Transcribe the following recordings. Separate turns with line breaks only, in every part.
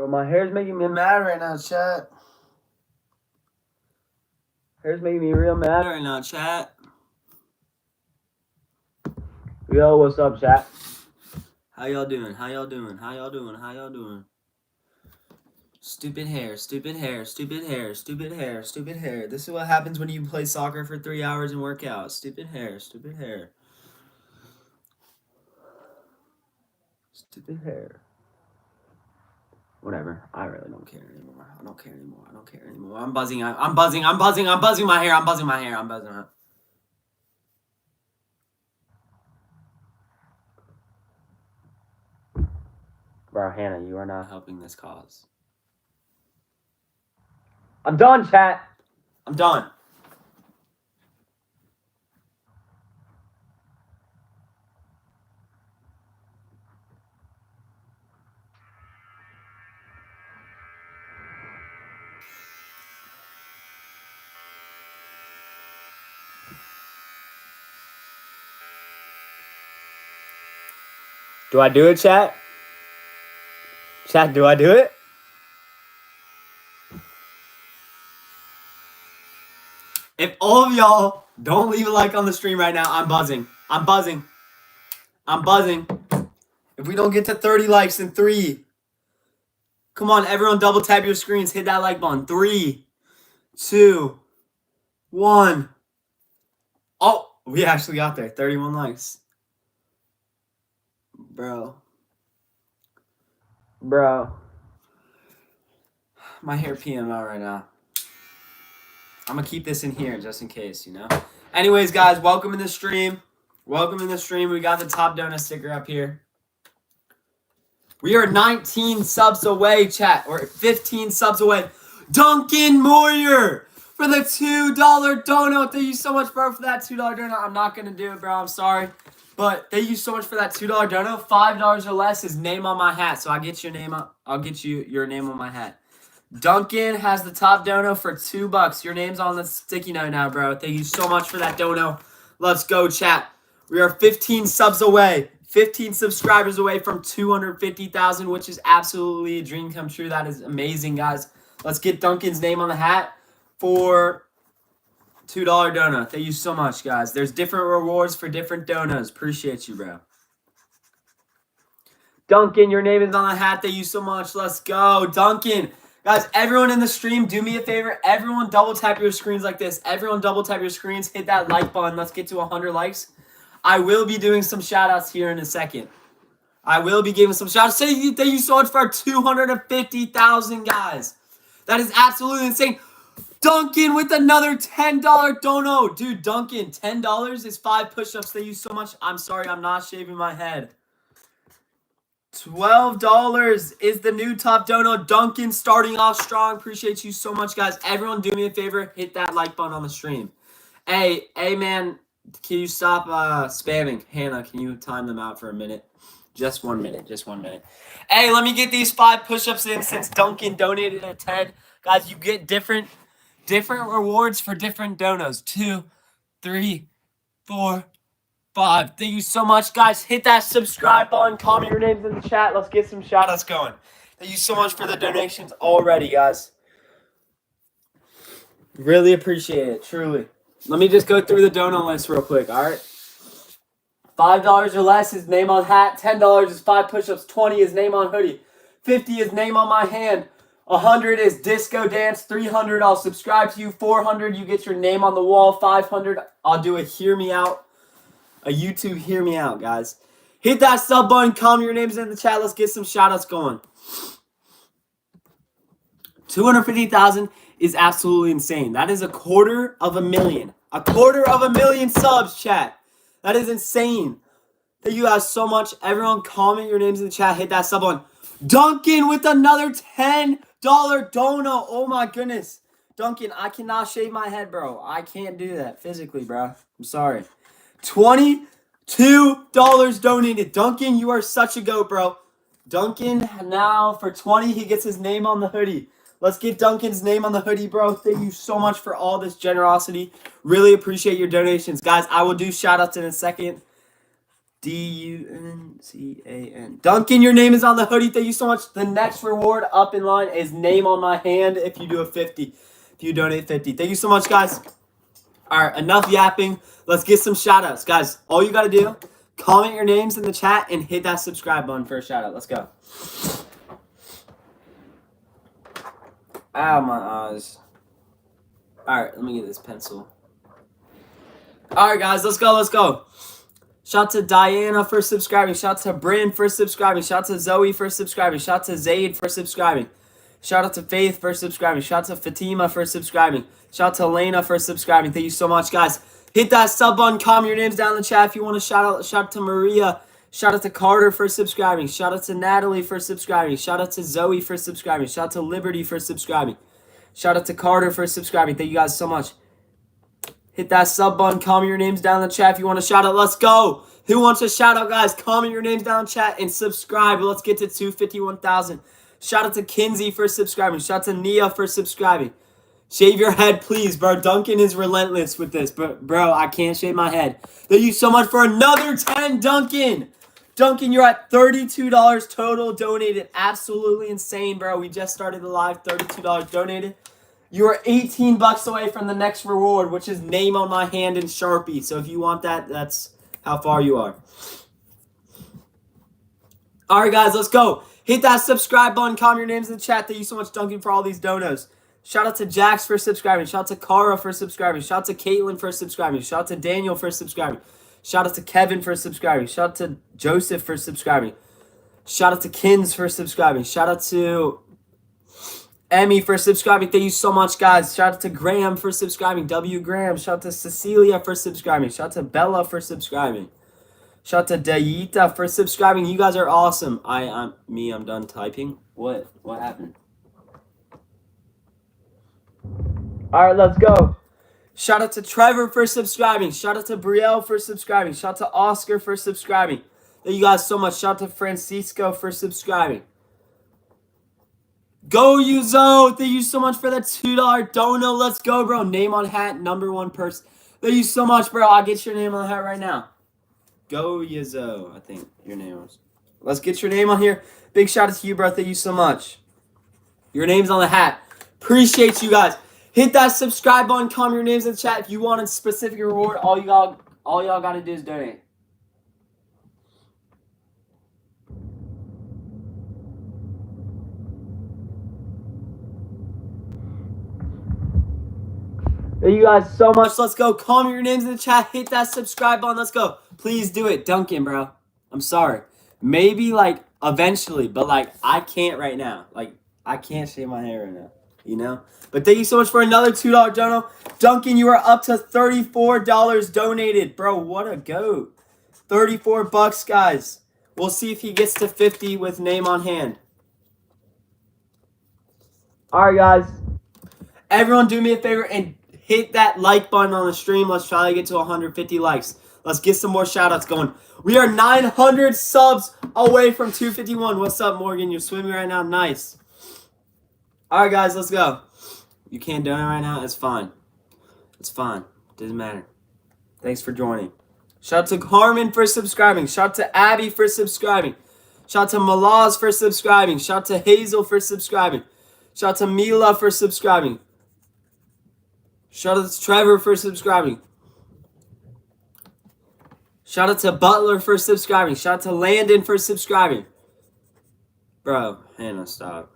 my hair's making me mad right now, chat. Hair's making me real mad right now, chat. Yo, what's up, chat? How y'all doing? How y'all doing? How y'all doing? How y'all doing? Stupid hair, stupid hair, stupid hair, stupid hair, stupid hair. This is what happens when you play soccer for 3 hours and work out. Stupid hair, stupid hair. Stupid hair. Whatever. I really don't care anymore. I don't care anymore. I don't care anymore. I'm buzzing. I'm buzzing. I'm buzzing. I'm buzzing my hair. I'm buzzing my hair. I'm buzzing my Bro, Hannah, you are not helping this cause. I'm done, chat. I'm done. Do I do it, chat? Chat, do I do it? If all of y'all don't leave a like on the stream right now, I'm buzzing. I'm buzzing. I'm buzzing. If we don't get to 30 likes in 3. Come on, everyone double tap your screens. Hit that like button. 3, 2, 1. Oh, we actually got there. 31 likes. Bro. My hair peeing out right now. I'm going to keep this in here just in case, you know? Anyways, guys, welcome in the stream. Welcome in the stream. We got the top donut sticker up here. We are 19 subs away, chat. Or 15 subs away. Duncan Moyer for the $2 donut. Thank you so much, bro, for that $2 donut. I'm not going to do it, bro. I'm sorry. But thank you so much for that $2 donut. $5 or less is name on my hat. So I'll get your name up. I'll get you your name on my hat. Duncan has the top dono for $2. Your name's on the sticky note now, bro. Thank you so much for that dono. Let's go, chat. We are 15 subs away. 15 subscribers away from 250,000, which is absolutely a dream come true. That is amazing, guys. Let's get Duncan's name on the hat for $2 dono. Thank you so much, guys. There's different rewards for different donos. Appreciate you, bro. Duncan, your name is on the hat. Thank you so much. Let's go, Duncan. Guys, everyone in the stream, do me a favor. Everyone double tap your screens like this. Everyone double tap your screens. Hit that like button. Let's get to 100 likes. I will be doing some shout-outs here in a second. I will be giving some shout-outs. Thank you so much for our 250,000, guys. That is absolutely insane. Duncan with another $10 dono. Dude, Duncan, $10 is 5 push-ups. Thank you so much. I'm sorry, I'm not shaving my head. $12 is the new top dono. Duncan starting off strong. Appreciate you so much, guys. Everyone do me a favor. Hit that like button on the stream. Hey, man, can you stop spamming? Hannah, can you time them out for a minute? Just 1 minute. Just 1 minute. Hey, let me get these 5 push-ups in since Duncan donated a 10. Guys, you get different rewards for different donos. 2, 3, 4, 5. Thank you so much, guys. Hit that subscribe button. Comment your names in the chat. Let's get some shout-outs going. Thank you so much for the donations already, guys. Really appreciate it, truly. Let me just go through the donut list real quick, all right? $5 or less is name on hat. $10 is 5 push-ups. 20 is name on hoodie. 50 is name on my hand. 100 is disco dance. 300, I'll subscribe to you. 400, you get your name on the wall. 500, I'll do a hear me out. A YouTube hear me out, guys. Hit that sub button. Comment your names in the chat. Let's get some shout-outs going. 250,000 is absolutely insane. That is 250,000. 250,000 subs, chat. That is insane. Thank you guys so much. Everyone comment your names in the chat. Hit that sub button. Duncan with another $10 dono. Oh my goodness. Duncan, I cannot shave my head, bro. I can't do that physically, bro. I'm sorry. $22 donated. Duncan, you are such a goat, bro. Duncan, now for 20, he gets his name on the hoodie. Let's get Duncan's name on the hoodie, bro. Thank you so much for all this generosity. Really appreciate your donations. Guys, I will do shout-outs in a second. Duncan. Duncan, your name is on the hoodie. Thank you so much. The next reward up in line is name on my hand if you do a 50. If you donate 50. Thank you so much, guys. All right, enough yapping. Let's get some shout-outs. Guys, all you got to do, comment your names in the chat and hit that subscribe button for a shout-out. Let's go. Ow, my eyes. All right, let me get this pencil. All right, guys, let's go. Shout out to Diana for subscribing. Shout out to Bryn for subscribing. Shout out to Zoe for subscribing. Shout out to Zaid for subscribing. Shout out to Faith for subscribing. Shout out to Fatima for subscribing. Shout out to Elena for subscribing. Thank you so much, guys. Hit that sub button. Comment your names down in the chat if you want to shout out. Shout out to Maria. Shout out to Carter for subscribing. Shout out to Natalie for subscribing. Shout out to Zoe for subscribing. Shout out to Liberty for subscribing. Shout out to Carter for subscribing. Thank you guys so much. Hit that sub button. Comment your names down in the chat if you want to shout out. Let's go. Who wants a shout out, guys? Comment your names down in the chat and subscribe. Let's get to 251,000. Shout out to Kinsey for subscribing. Shout out to Nia for subscribing. Shave your head, please, bro. Duncan is relentless with this. But, bro, I can't shave my head. Thank you so much for another 10, Duncan. Duncan, you're at $32 total donated. Absolutely insane, bro. We just started the live. $32 donated. You are 18 bucks away from the next reward, which is name on my hand in Sharpie. So if you want that, that's how far you are. All right, guys, let's go. Hit that subscribe button. Comment your names in the chat. Thank you so much, Duncan, for all these donos. Shout out to Jax for subscribing. Shout out to Kara for subscribing. Shout out to Caitlin for subscribing. Shout out to Daniel for subscribing. Shout out to Kevin for subscribing. Shout out to Joseph for subscribing. Shout out to Kins for subscribing. Shout out to Emmy for subscribing. Thank you so much, guys. Shout out to Graham for subscribing. W. Graham. Shout out to Cecilia for subscribing. Shout out to Bella for subscribing. Shout out to Dayita for subscribing. You guys are awesome. I'm done typing. What happened? All right, let's go. Shout out to Trevor for subscribing. Shout out to Brielle for subscribing. Shout out to Oscar for subscribing. Thank you guys so much. Shout out to Francisco for subscribing. Go, Yuzo. Thank you so much for that $2 dono. Let's go, bro. Name on hat, number one person. Thank you so much, bro. I'll get your name on the hat right now. Go, Yuzo. I think your name was. Let's get your name on here. Big shout out to you, bro. Thank you so much. Your name's on the hat. Appreciate you guys. Hit that subscribe button. Comment your names in the chat. If you want a specific reward, all y'all got to do is donate. Thank you guys so much. Let's go. Comment your names in the chat. Hit that subscribe button. Let's go. Please do it. Duncan, bro. I'm sorry. Maybe, like, eventually. But, like, I can't right now. Like, I can't shave my hair right now. You know? But thank you so much for another $2 dono. Duncan, you are up to $34 donated. Bro, what a goat. 34 bucks, guys. We'll see if he gets to 50 with name on hand. All right, guys. Everyone do me a favor and hit that like button on the stream. Let's try to get to 150 likes. Let's get some more shout-outs going. We are 900 subs away from 251. What's up, Morgan? You're swimming right now? Nice. All right, guys, let's go. You can't donate right now? It's fine. It's fine. Doesn't matter. Thanks for joining. Shout out to Carmen for subscribing. Shout out to Abby for subscribing. Shout out to Malaz for subscribing. Shout out to Hazel for subscribing. Shout out to Mila for subscribing. Shout out to Trevor for subscribing. Shout out to Butler for subscribing. Shout out to Landon for subscribing. Bro, Hannah, stop.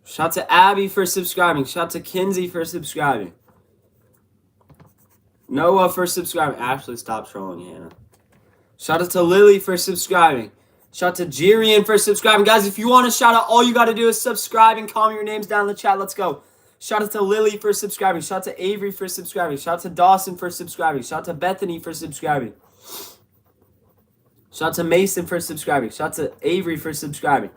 Shout out to Abby for subscribing. Shout out to Kinsey for subscribing. Noah for subscribing. Ashley, stop trolling, Hannah. Shout out to Lily for subscribing. Shout out to Jirian for subscribing. Guys, if you want to shout out, all you got to do is subscribe and comment your names down in the chat. Let's go. Shout out to Lily for subscribing. Shout out to Avery for subscribing. Shout out to Dawson for subscribing. Shout out to Bethany for subscribing. Shout out to Mason for subscribing. Shout out to Avery for subscribing.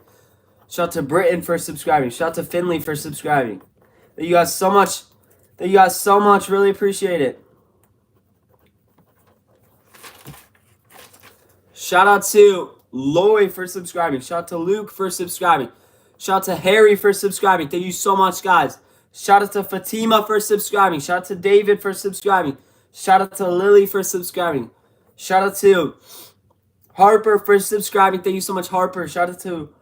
Shout out to Britton for subscribing. Shout out to Finley for subscribing. Thank you guys so much. Thank you guys so much. Really appreciate it. Shout out to Lloyd for subscribing. Shout out to Luke for subscribing. Shout out to Harry for subscribing. Thank you so much, guys. Shout out to Fatima for subscribing. Shout out to David for subscribing. Shout out to Lily for subscribing. Shout out to Harper for subscribing. Thank you so much, Harper. Shout out to...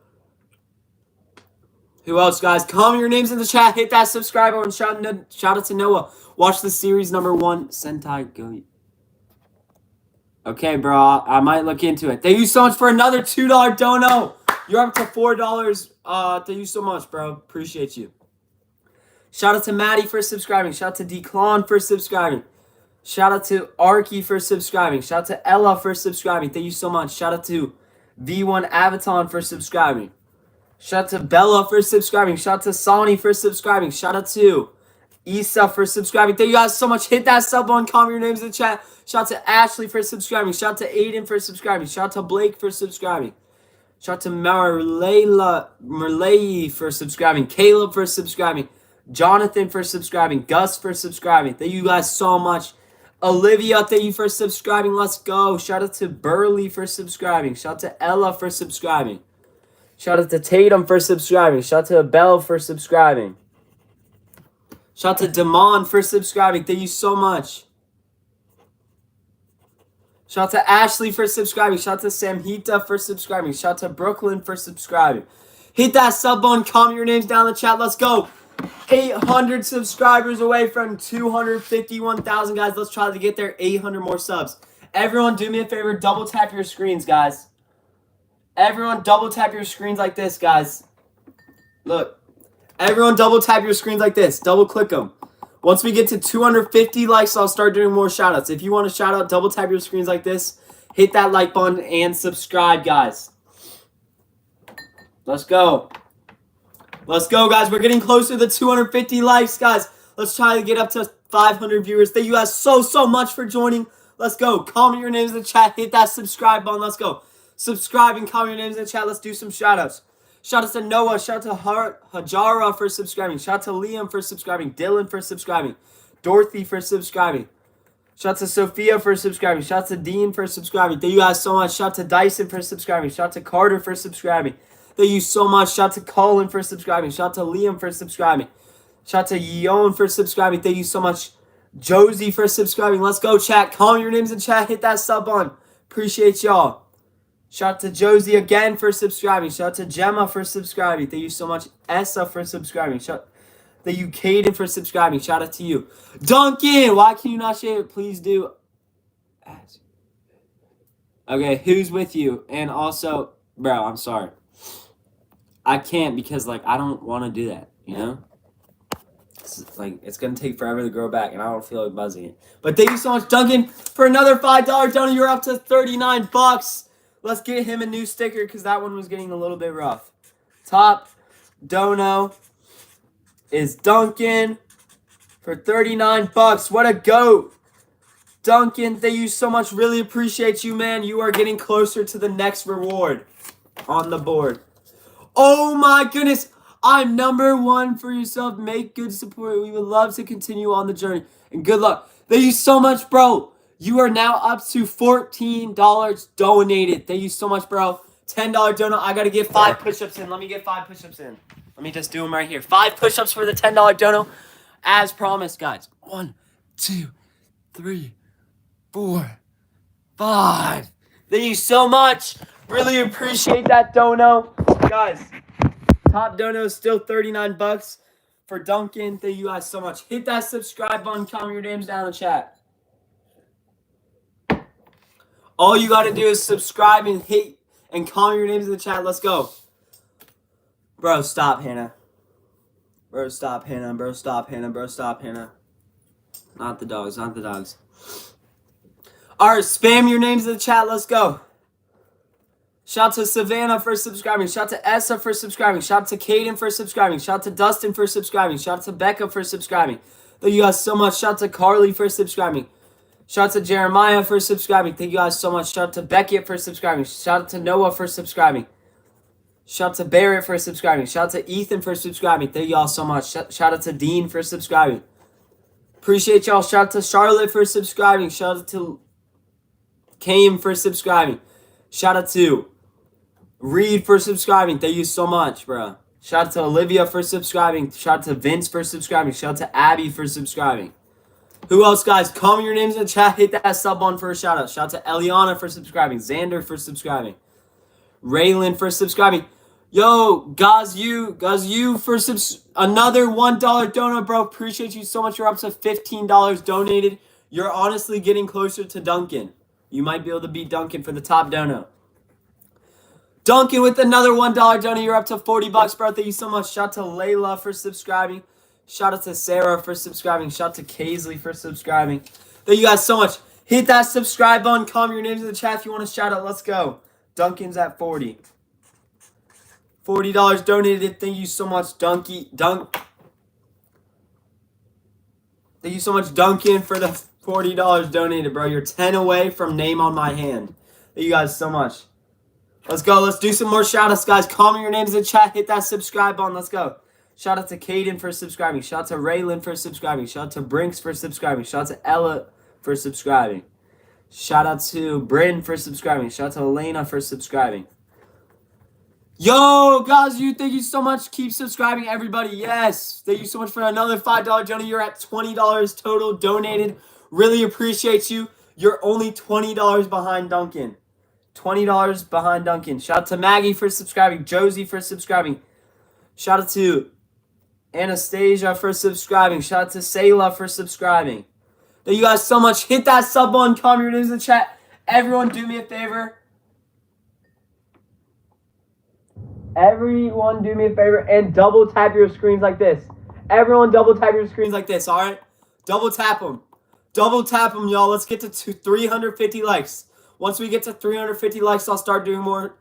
Who else, guys? Comment your names in the chat. Hit that subscribe button. Shout out to Noah. Watch the series #1, Sentai Go. Okay, bro. I might look into it. Thank you so much for another $2 dono. You're up to $4. Thank you so much, bro. Appreciate you. Shout out to Maddie for subscribing. Shout out to Declon for subscribing. Shout out to Arky for subscribing. Shout out to Ella for subscribing. Thank you so much. Shout out to V1 Avaton for subscribing. Shout out to Bella for subscribing. Shout out to Sonny for subscribing. Shout out to Issa for subscribing. Thank you guys so much. Hit that sub button. Comment your names in the chat. Shout out to Ashley for subscribing. Shout out to Aiden for subscribing. Shout out to Blake for subscribing. Shout out to Merlei for subscribing. Caleb for subscribing. Jonathan for subscribing. Gus for subscribing. Thank you guys so much. Olivia, thank you for subscribing. Let's go. Shout out to Burley for subscribing. Shout out to Ella for subscribing. Shout out to Tatum for subscribing. Shout out to Belle for subscribing. Shout out to Damon for subscribing. Thank you so much. Shout out to Ashley for subscribing. Shout out to Samhita for subscribing. Shout out to Brooklyn for subscribing. Hit that sub button. Comment your names down in the chat. Let's go. 800 subscribers away from 251,000, guys. Let's try to get there. 800 more subs. Everyone, do me a favor. Double tap your screens, guys. Everyone, double tap your screens like this, guys. Look. Everyone, double tap your screens like this. Double click them. Once we get to 250 likes, I'll start doing more shout-outs. If you want a shout-out, double tap your screens like this. Hit that like button and subscribe, guys. Let's go. Let's go, guys. We're getting closer to 250 likes, guys. Let's try to get up to 500 viewers. Thank you guys so much for joining. Let's go. Comment your names in the chat. Hit that subscribe button. Let's go. Subscribe and comment your names in the chat. Let's do some shout-outs. Shout out to Noah. Shout out to Hajara for subscribing. Shout out to Liam for subscribing. Dylan for subscribing. Dorothy for subscribing. Shout out to Sophia for subscribing. Shout out to Dean for subscribing. Thank you guys so much. Shout out to Dyson for subscribing. Shout out to Carter for subscribing. Thank you so much. Shout out to Colin for subscribing. Shout out to Liam for subscribing. Shout out to Yeon for subscribing. Thank you so much. Josie for subscribing. Let's go, chat. Comment your names in chat. Hit that sub button. Appreciate y'all. Shout out to Josie again for subscribing. Shout out to Gemma for subscribing. Thank you so much. Essa for subscribing. Thank you, Caden, for subscribing. Shout out to you. Duncan, why can you not share it? Please do. Okay, who's with you? And also, bro, I'm sorry. I can't because, like, I don't want to do that, you know? It's going to take forever to grow back, and I don't feel like buzzing it. But thank you so much, Duncan, for another $5 donor. You're up to 39 bucks. Let's get him a new sticker because that one was getting a little bit rough. Top dono is Duncan for 39 bucks. What a goat. Duncan, thank you so much. Really appreciate you, man. You are getting closer to the next reward on the board. Oh my goodness. I'm #1 for yourself. Make good support. We would love to continue on the journey. And good luck. Thank you so much, bro. You are now up to $14 donated. Thank you so much, bro. $10 donut. I got to get 5 push-ups in. Let me get 5 push-ups in. Let me just do them right here. 5 push-ups for the $10 dono. As promised, guys. 1, 2, 3, 4, 5. Thank you so much. Really appreciate that dono. Guys, top dono is still 39 bucks for Duncan. Thank you guys so much. Hit that subscribe button. Comment your names down in the chat. All you got to do is subscribe and hit and comment your names in the chat. Let's go. Bro, stop, Hannah. Bro, stop, Hannah. Bro, stop, Hannah. Bro, stop, Hannah. Not the dogs. Not the dogs. All right, spam your names in the chat. Let's go. Shout out to Savannah for subscribing. Shout out to Essa for subscribing. Shout out to Caden for subscribing. Shout out to Dustin for subscribing. Shout out to Becca for subscribing. Thank you guys so much. Shout out to Carly for subscribing. Shout out to Jeremiah for subscribing. Thank you guys so much. Shout out to Beckett for subscribing. Shout out to Noah for subscribing. Shout out to Barrett for subscribing. Shout out to Ethan for subscribing. Thank you all so much. Shout out to Dean for subscribing. Appreciate y'all. Shout out to Charlotte for subscribing. Shout out to Cam for subscribing. Shout out to Reed for subscribing. Thank you so much, bro. Shout out to Olivia for subscribing. Shout out to Vince for subscribing. Shout out to Abby for subscribing. Who else, guys? Comment your names in the chat. Hit that sub button for a shout out. Shout out to Eliana for subscribing. Xander for subscribing. Raylan for subscribing. Yo, Gaz, for another $1 donut, bro. Appreciate you so much. You're up to $15 donated. You're honestly getting closer to Duncan. You might be able to beat Duncan for the top donut. Duncan with another $1 donut. You're up to $40, bro. Thank you so much. Shout out to Layla for subscribing. Shout out to Sarah for subscribing. Shout out to Kaisley for subscribing. Thank you guys so much. Hit that subscribe button. Comment your names in the chat if you want to shout out. Let's go. Duncan's at 40. $40 donated. Thank you so much, Thank you so much, Duncan, for the $40 donated, bro. You're 10 away from name on my hand. Thank you guys so much. Let's go. Let's do some more shout-outs, guys. Comment your names in the chat. Hit that subscribe button. Let's go. Shout out to Caden for subscribing. Shout out to Raylan for subscribing. Shout out to Brinks for subscribing. Shout out to Ella for subscribing. Shout out to Bryn for subscribing. Shout out to Elena for subscribing. Yo, guys, thank you so much. Keep subscribing, everybody. Yes. Thank you so much for another $5 donation. You're at $20 total donated. Really appreciate you. You're only $20 behind Duncan. $20 behind Duncan. Shout out to Maggie for subscribing. Josie for subscribing. Shout out to Anastasia for subscribing. Shout out to Sayla for subscribing. Thank you guys so much. Hit that sub button. Comment your names in the chat. Everyone, do me a favor. Everyone, do me a favor and double tap your screens like this. Everyone, double tap your screens like this, all right? Double tap them. Double tap them, y'all. Let's get to 350 likes. Once we get to 350 likes, I'll start doing more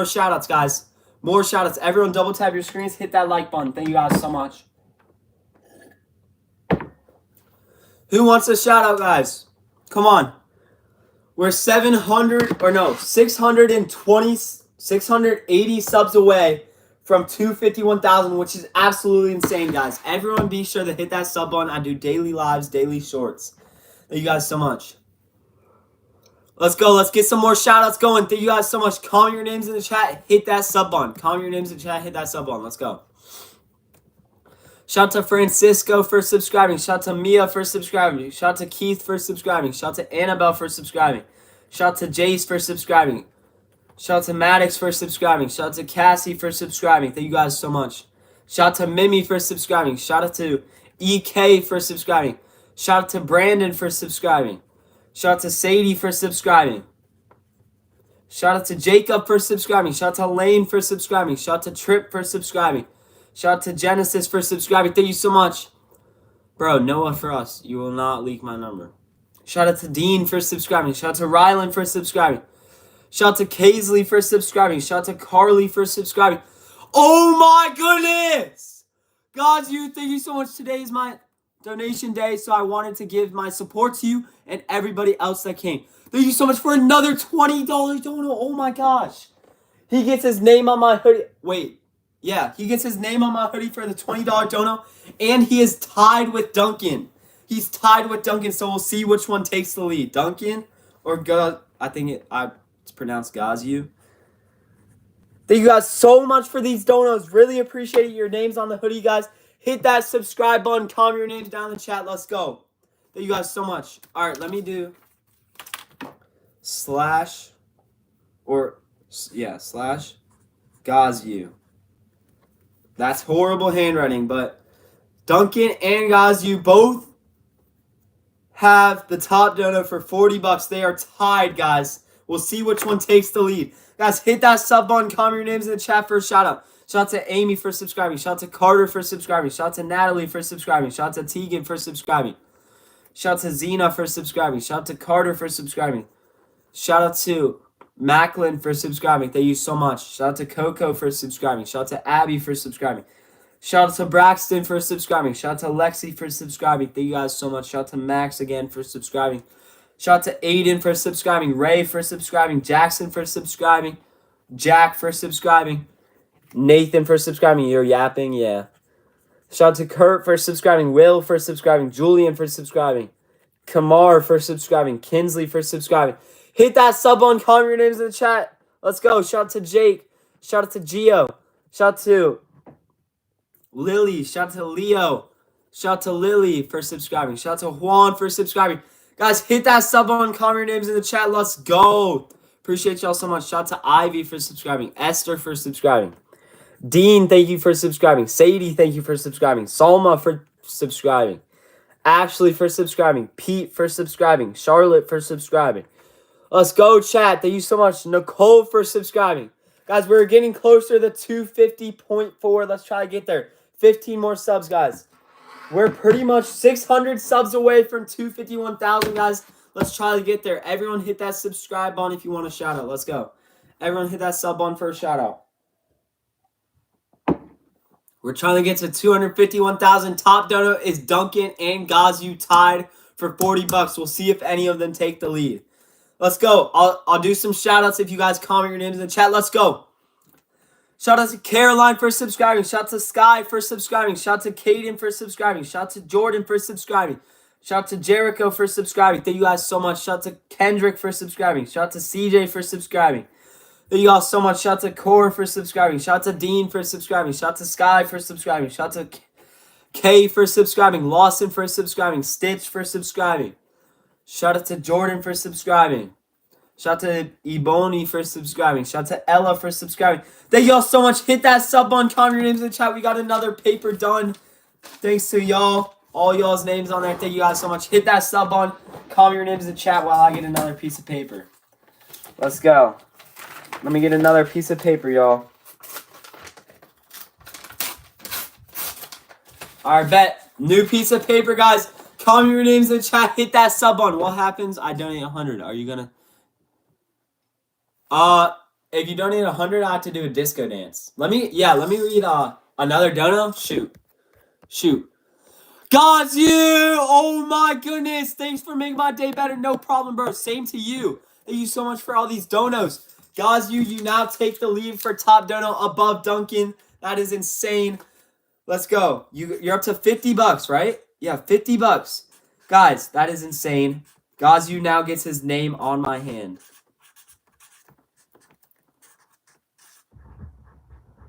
shout-outs, guys. More shout-outs. Everyone, double tap your screens. Hit that like button. Thank you guys so much. Who wants a shout-out, guys? Come on. We're 680 subs away from 251,000, which is absolutely insane, guys. Everyone be sure to hit that sub button. I do daily lives, daily shorts. Thank you guys so much. Let's go. Let's get some more shout-outs going. Thank you guys so much. Comment your names in the chat. Hit that sub button. Comment your names in the chat. Hit that sub button. Let's go. Shout out to Francisco for subscribing. Shout out to Mia for subscribing. Shout out to Keith for subscribing. Shout out to Annabelle for subscribing. Shout out to Jace for subscribing. Shout out to Maddox for subscribing. Shout out to Cassie for subscribing. Thank you guys so much. Shout out to Mimi for subscribing. Shout out to EK for subscribing. Shout out to Brandon for subscribing. Shout out to Sadie for subscribing. Shout out to Jacob for subscribing. Shout out to Lane for subscribing. Shout out to Trip for subscribing. Shout out to Genesis for subscribing. Thank you so much. Bro, Noah for us. You will not leak my number. Shout out to Dean for subscribing. Shout out to Rylan for subscribing. Shout out to Kaisley for subscribing. Shout out to Carly for subscribing. Oh my goodness! Guys, thank you so much. Today is my donation day, so I wanted to give my support to you and everybody else that came. Thank you so much for another $20 donut. Oh my gosh. He gets his name on my hoodie. Wait. Yeah, he gets his name on my hoodie for the $20 donut, and he is tied with Duncan. He's tied with Duncan, so we'll see which one takes the lead. Duncan or God? I think it's pronounced Gazu. Thank you guys so much for these donuts. Really appreciate your names on the hoodie, guys. Hit that subscribe button. Comment your names down in the chat. Let's go. Thank you guys so much. All right, let me do slash Gazu. That's horrible handwriting, but Duncan and Gazu both have the top donut for $40. They are tied, guys. We'll see which one takes the lead. Guys, hit that sub button. Comment your names in the chat for a shout out. Shout out to Amy for subscribing. Shout out to Carter for subscribing. Shout out to Natalie for subscribing. Shout out to Tegan for subscribing. Shout out to Zena for subscribing. Shout out to Carter for subscribing. Shout out to Macklin for subscribing. Thank you so much. Shout out to Coco for subscribing. Shout out to Abby for subscribing. Shout out to Braxton for subscribing. Shout out to Lexi for subscribing. Thank you guys so much. Shout out to Max again for subscribing. Shout out to Aiden for subscribing. Ray for subscribing. Jackson for subscribing. Jack for subscribing. Nathan for subscribing. You're yapping? Yeah. Shout out to Kurt for subscribing. Will for subscribing. Julian for subscribing. Kamar for subscribing. Kinsley for subscribing. Hit that sub button. Comment your names in the chat. Let's go. Shout out to Jake. Shout out to Gio. Shout out to Lily. Shout out to Leo. Shout out to Lily for subscribing. Shout out to Juan for subscribing. Guys, hit that sub button, comment your names in the chat. Let's go. Appreciate y'all so much. Shout out to Ivy for subscribing. Esther for subscribing. Dean, thank you for subscribing. Sadie, thank you for subscribing. Salma for subscribing. Ashley for subscribing. Pete for subscribing. Charlotte for subscribing. Let's go, chat. Thank you so much. Nicole for subscribing. Guys, we're getting closer to 250.4. Let's try to get there. 15 more subs, guys. We're pretty much 600 subs away from 251,000, guys. Let's try to get there. Everyone hit that subscribe button if you want a shout out. Let's go. Everyone hit that sub button for a shout out. We're trying to get to 251,000. Top dono is Duncan and Gazu tied for 40 bucks. We'll see if any of them take the lead. Let's go. I'll do some shout outs if you guys comment your names in the chat. Let's go. Shout out to Caroline for subscribing. Shout out to Sky for subscribing. Shout out to Caden for subscribing. Shout out to Jordan for subscribing. Shout out to Jericho for subscribing. Thank you guys so much. Shout out to Kendrick for subscribing. Shout out to CJ for subscribing. Thank you all so much. Shout out to Core for subscribing. Shout out to Dean for subscribing. Shout out to Sky for subscribing. Shout out to Kay for subscribing. Lawson for subscribing. Stitch for subscribing. Shout out to Jordan for subscribing. Shout out to Ebony for subscribing. Shout out to Ella for subscribing. Thank y'all so much. Hit that sub button. Comment your names in the chat. We got another paper done. Thanks to y'all. All y'all's names on there. Thank you guys so much. Hit that sub button. Comment your names in the chat while I get another piece of paper. Let's go. Let me get another piece of paper, y'all. Alright, bet. New piece of paper, guys. Comment your names in the chat. Hit that sub button. What happens? I donate 100. Are you gonna... If you donate 100, I have to do a disco dance. Let me read another dono. Shoot. Got you! Oh my goodness. Thanks for making my day better. No problem, bro. Same to you. Thank you so much for all these donos. Guys, you now take the lead for top dono above Duncan. That is insane. Let's go. You're up to 50 bucks, right? Yeah, 50 bucks. Guys, that is insane. Gazu now gets his name on my hand.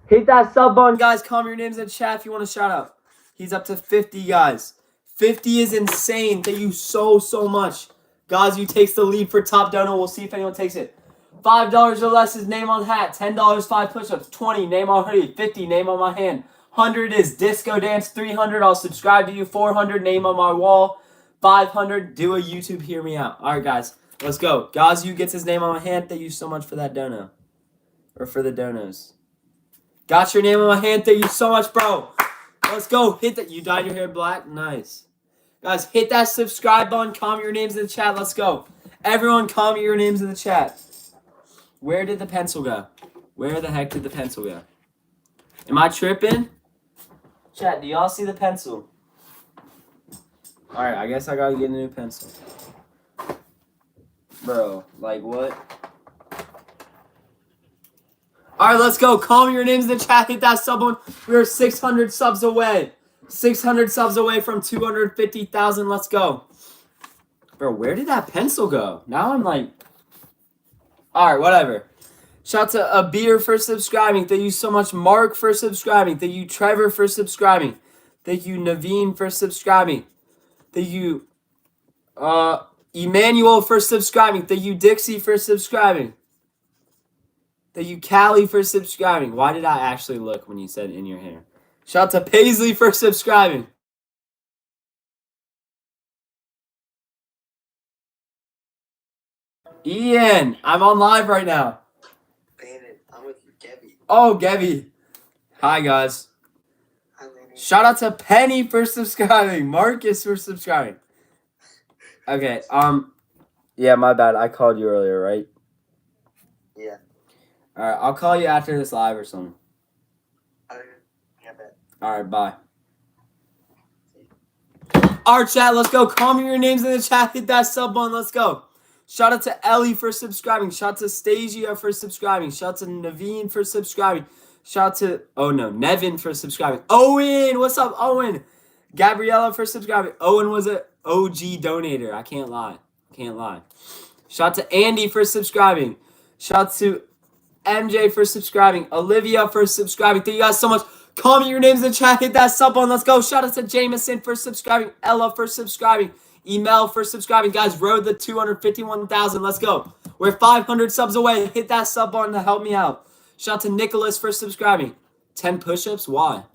Hit that sub button, guys. Comment your names in the chat if you want to shout out. He's up to 50, guys. 50 is insane. Thank you so much. Gazu takes the lead for top dono. We'll see if anyone takes it. $5 or less is name on hat. $10, 5 push-ups. 20, name on hoodie. 50, name on my hand. 100 is disco dance. 300, I'll subscribe to you. 400, name on my wall. 500, do a YouTube hear me out. All right, guys, let's go. Gazu gets his name on my hand. Thank you so much for that dono. Or for the donos. Got your name on my hand. Thank you so much, bro. Let's go. Hit that. You dyed your hair black? Nice. Guys, hit that subscribe button. Comment your names in the chat. Let's go. Everyone comment your names in the chat. Where did the pencil go? Where the heck did the pencil go? Am I tripping? Chat, do y'all see the pencil? Alright, I guess I gotta get a new pencil. Bro, like what? Alright, let's go. Comment your names in the chat. Hit that sub button. We are 600 subs away. 600 subs away from 250,000. Let's go. Bro, where did that pencil go? Now I'm like... Alright, whatever. Shout out to Abir for subscribing. Thank you so much. Mark for subscribing. Thank you, Trevor, for subscribing. Thank you, Naveen, for subscribing. Thank you, Emmanuel, for subscribing. Thank you, Dixie, for subscribing. Thank you, Callie, for subscribing. Why did I actually look when you said in your hair? Shout out to Paisley for subscribing. Ian, I'm on live right now.
I'm with Gabby.
Oh, Gabby. Hi, guys.
Hi, Lenny.
Shout out to Penny for subscribing. Marcus for subscribing. Okay, yeah, my bad. I called you earlier, right?
Yeah.
Alright, I'll call you after this live or something.
Yeah, bet.
Alright, bye. Alright, chat, let's go. Comment your names in the chat. Hit that sub button. Let's go. Shout out to Ellie for subscribing. Shout out to Stasia for subscribing. Shout out to Naveen for subscribing. Shout out to, Nevin for subscribing. Owen, what's up, Owen? Gabriella for subscribing. Owen was a OG donator. I can't lie. Shout out to Andy for subscribing. Shout out to MJ for subscribing. Olivia for subscribing. Thank you guys so much. Comment your names in the chat. Hit that sub button. Let's go. Shout out to Jameson for subscribing. Ella for subscribing. Email for subscribing. Guys, road the 251,000. Let's go. We're 500 subs away. Hit that sub button to help me out. Shout out to Nicholas for subscribing. 10 push-ups? Why?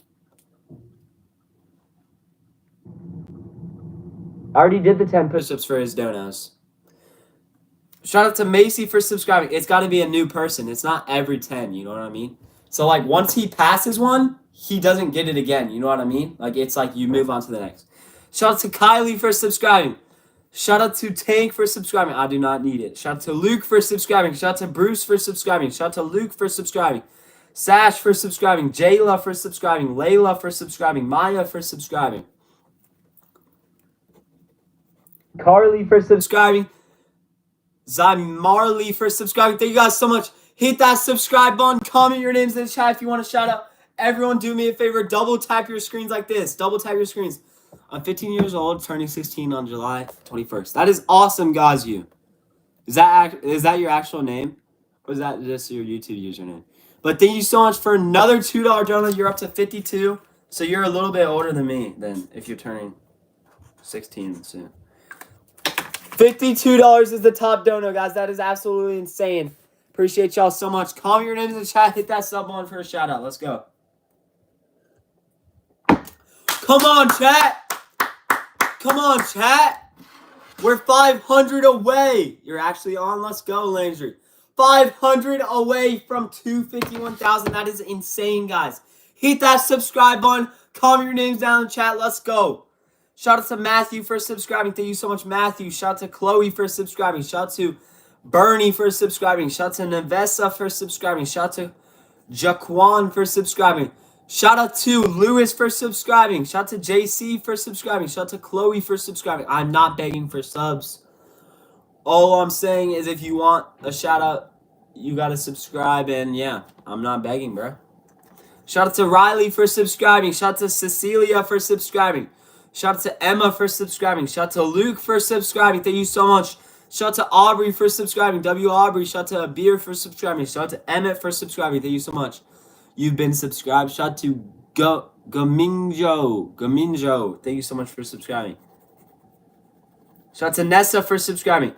I already did the 10 push-ups for his donos. Shout out to Macy for subscribing. It's got to be a new person. It's not every 10. You know what I mean? So, like, once he passes one, he doesn't get it again. You know what I mean? Like, it's like you move on to the next. Shout out to Kylie for subscribing. Shout out to Tank for subscribing. I do not need it. Shout out to Luke for subscribing. Shout out to Bruce for subscribing. Shout out to Luke for subscribing. Sash for subscribing. Jayla for subscribing. Layla for subscribing. Maya for subscribing. Carly for subscribing. Zymarley for subscribing. Thank you guys so much. Hit that subscribe button. Comment your names in the chat if you want to shout out. Everyone do me a favor. Double tap your screens like this. Double tap your screens. I'm 15 years old, turning 16 on July 21st. That is awesome, guys. Is that your actual name? Or is that just your YouTube username? But thank you so much for another $2 donut. You're up to 52. So you're a little bit older than me then if you're turning 16 soon. $52 is the top dono, guys. That is absolutely insane. Appreciate y'all so much. Comment your names in the chat. Hit that sub button for a shout out. Let's go. Come on, chat. Come on, chat. We're 500 away. You're actually on. Let's go, Landry. 500 away from 251,000. That is insane, guys. Hit that subscribe button. Comment your names down in the chat. Let's go. Shout out to Matthew for subscribing. Thank you so much, Matthew. Shout out to Chloe for subscribing. Shout out to Bernie for subscribing. Shout out to Nevessa for subscribing. Shout out to Jaquan for subscribing. Shout out to Lewis for subscribing. Shout out to JC for subscribing. Shout out to Chloe for subscribing. I'm not begging for subs. All I'm saying is if you want a shout out, you got to subscribe. And yeah, I'm not begging, bro. Shout out to Riley for subscribing. Shout out to Cecilia for subscribing. Shout out to Emma for subscribing. Shout out to Luke for subscribing. Thank you so much. Shout out to Aubrey for subscribing. W. Aubrey. Shout out to Abir for subscribing. Shout out to Emmett for subscribing. Thank you so much. You've been subscribed. Shout out to Gaminjo. Thank you so much for subscribing. Shout out to Nessa for subscribing.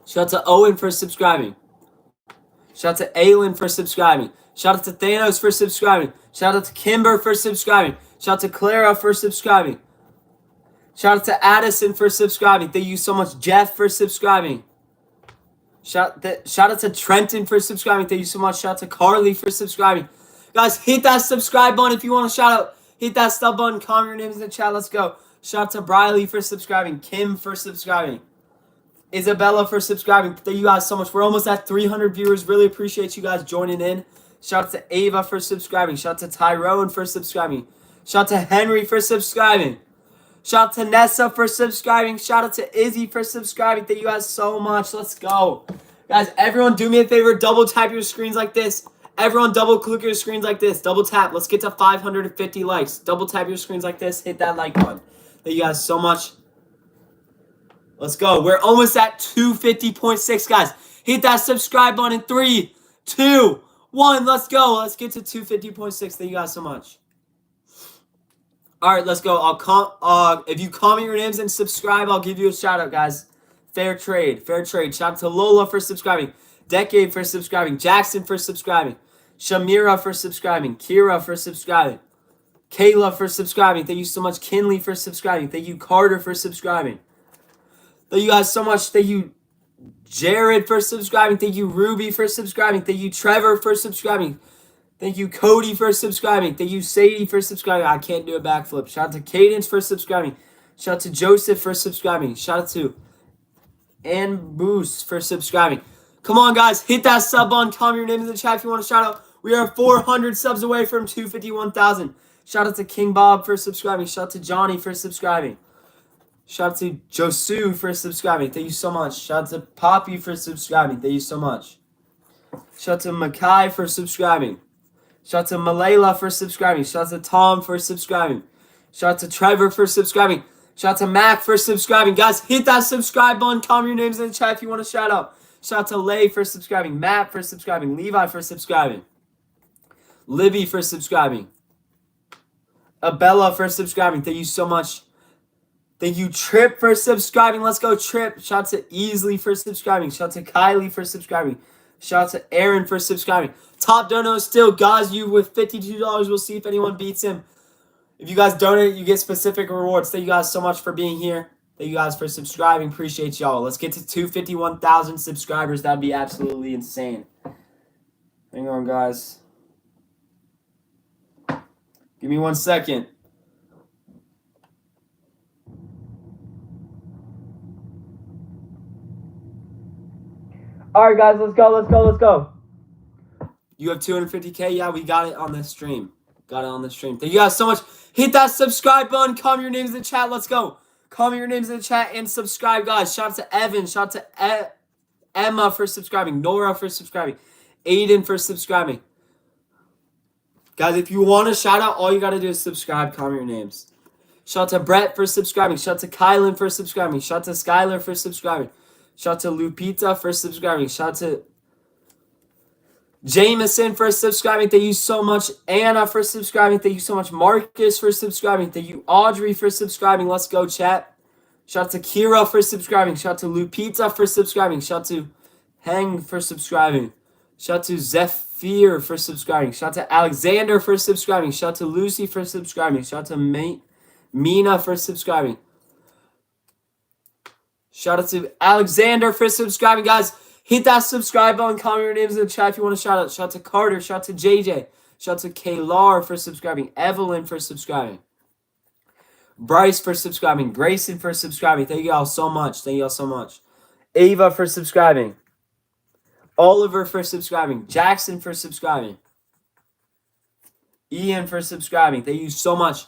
Shout out to Owen for subscribing. Shout out to Aylin for subscribing. Shout out to Thanos for subscribing. Shout out to Kimber for subscribing. Shout out to Clara for subscribing. Shout out to Addison for subscribing. Thank you so much, Jeff, for subscribing. Shout out to Trenton for subscribing. Thank you so much. Shout out to Carly for subscribing. Guys, hit that subscribe button if you want to shout out. Hit that sub button. Comment your names in the chat. Let's go. Shout out to Briley for subscribing. Kim for subscribing. Isabella for subscribing. Thank you guys so much. We're almost at 300 viewers. Really appreciate you guys joining in. Shout out to Ava for subscribing. Shout out to Tyrone for subscribing. Shout out to Henry for subscribing. Shout out to Nessa for subscribing. Shout out to Izzy for subscribing. Thank you guys so much. Let's go. Guys, everyone do me a favor. Double tap your screens like this. Everyone double click your screens like this. Double tap. Let's get to 550 likes. Double tap your screens like this. Hit that like button. Thank you guys so much. Let's go. We're almost at 250.6, guys. Hit that subscribe button in 3, 2, 1. Let's go. Let's get to 250.6. Thank you guys so much. All right, let's go. If you comment your names and subscribe, I'll give you a shout out, guys. Fair trade. Fair trade. Shout out to Lola for subscribing. Decade for subscribing. Jackson for subscribing. Shamira for subscribing. Kira for subscribing. Kayla for subscribing. Thank you so much. Kinley for subscribing. Thank you, Carter, for subscribing. Thank you guys so much. Thank you, Jared, for subscribing. Thank you, Ruby, for subscribing. Thank you, Trevor, for subscribing. Thank you, Cody, for subscribing. Thank you, Sadie, for subscribing. I can't do a backflip. Shout out to Cadence for subscribing. Shout out to Joseph for subscribing. Shout out to Ann Boost for subscribing. Come on, guys. Hit that sub button. Comment your name in the chat if you want to shout out. We are 400 subs away from 251,000. Shout out to King Bob for subscribing. Shout out to Johnny for subscribing. Shout out to Josu for subscribing. Thank you so much. Shout out to Poppy for subscribing. Thank you so much. Shout out to Makai for subscribing. Shout out to Malayla for subscribing. Shout out to Tom for subscribing. Shout out to Trevor for subscribing. Shout out to Mac for subscribing. Guys, hit that subscribe button. Comment your names in the chat if you want to shout out. Shout out to Lay for subscribing. Matt for subscribing. Levi for subscribing. Libby for subscribing. Abella for subscribing. Thank you so much. Thank you, Trip, for subscribing. Let's go, Trip. Shout out to Easley for subscribing. Shout out to Kylie for subscribing. Shout out to Aaron for subscribing. Top dono still Gazu with $52. We'll see if anyone beats him. If you guys donate, you get specific rewards. Thank you guys so much for being here. Thank you guys for subscribing. Appreciate y'all. Let's get to 251,000 subscribers. That'd be absolutely insane. Hang on, guys. Give me 1 second. All right, guys, let's go. You have 250K? Yeah, we got it on this stream. Thank you guys so much. Hit that subscribe button. Comment your names in the chat. Let's go. Comment your names in the chat and subscribe, guys. Shout out to Evan. Shout out to Emma for subscribing. Nora for subscribing. Aiden for subscribing. Guys, if you want to shout out, all you got to do is subscribe. Comment your names. Shout out to Brett for subscribing. Shout out to Kylan for subscribing. Shout out to Skylar for subscribing. Shout out to Lupita for subscribing. Shout out to Jameson for subscribing. Thank you so much. Anna for subscribing. Thank you so much. Marcus for subscribing. Thank you, Audrey, for subscribing. Let's go, chat. Shout out to Kira for subscribing. Shout out to Lupita for subscribing. Shout out to Heng for subscribing. Shout out to Zephyr for subscribing. Shout out to Alexander for subscribing. Shout out to Lucy for subscribing. Shout out to Mina for subscribing. Shout out to Alexander for subscribing, guys. Hit that subscribe button. Comment your names in the chat if you want to shout out. Shout out to Carter. Shout out to JJ. Shout out to Kaylar for subscribing. Evelyn for subscribing. Bryce for subscribing. Grayson for subscribing. Thank you all so much. Ava for subscribing. Oliver for subscribing. Jackson for subscribing. Ian for subscribing. Thank you so much.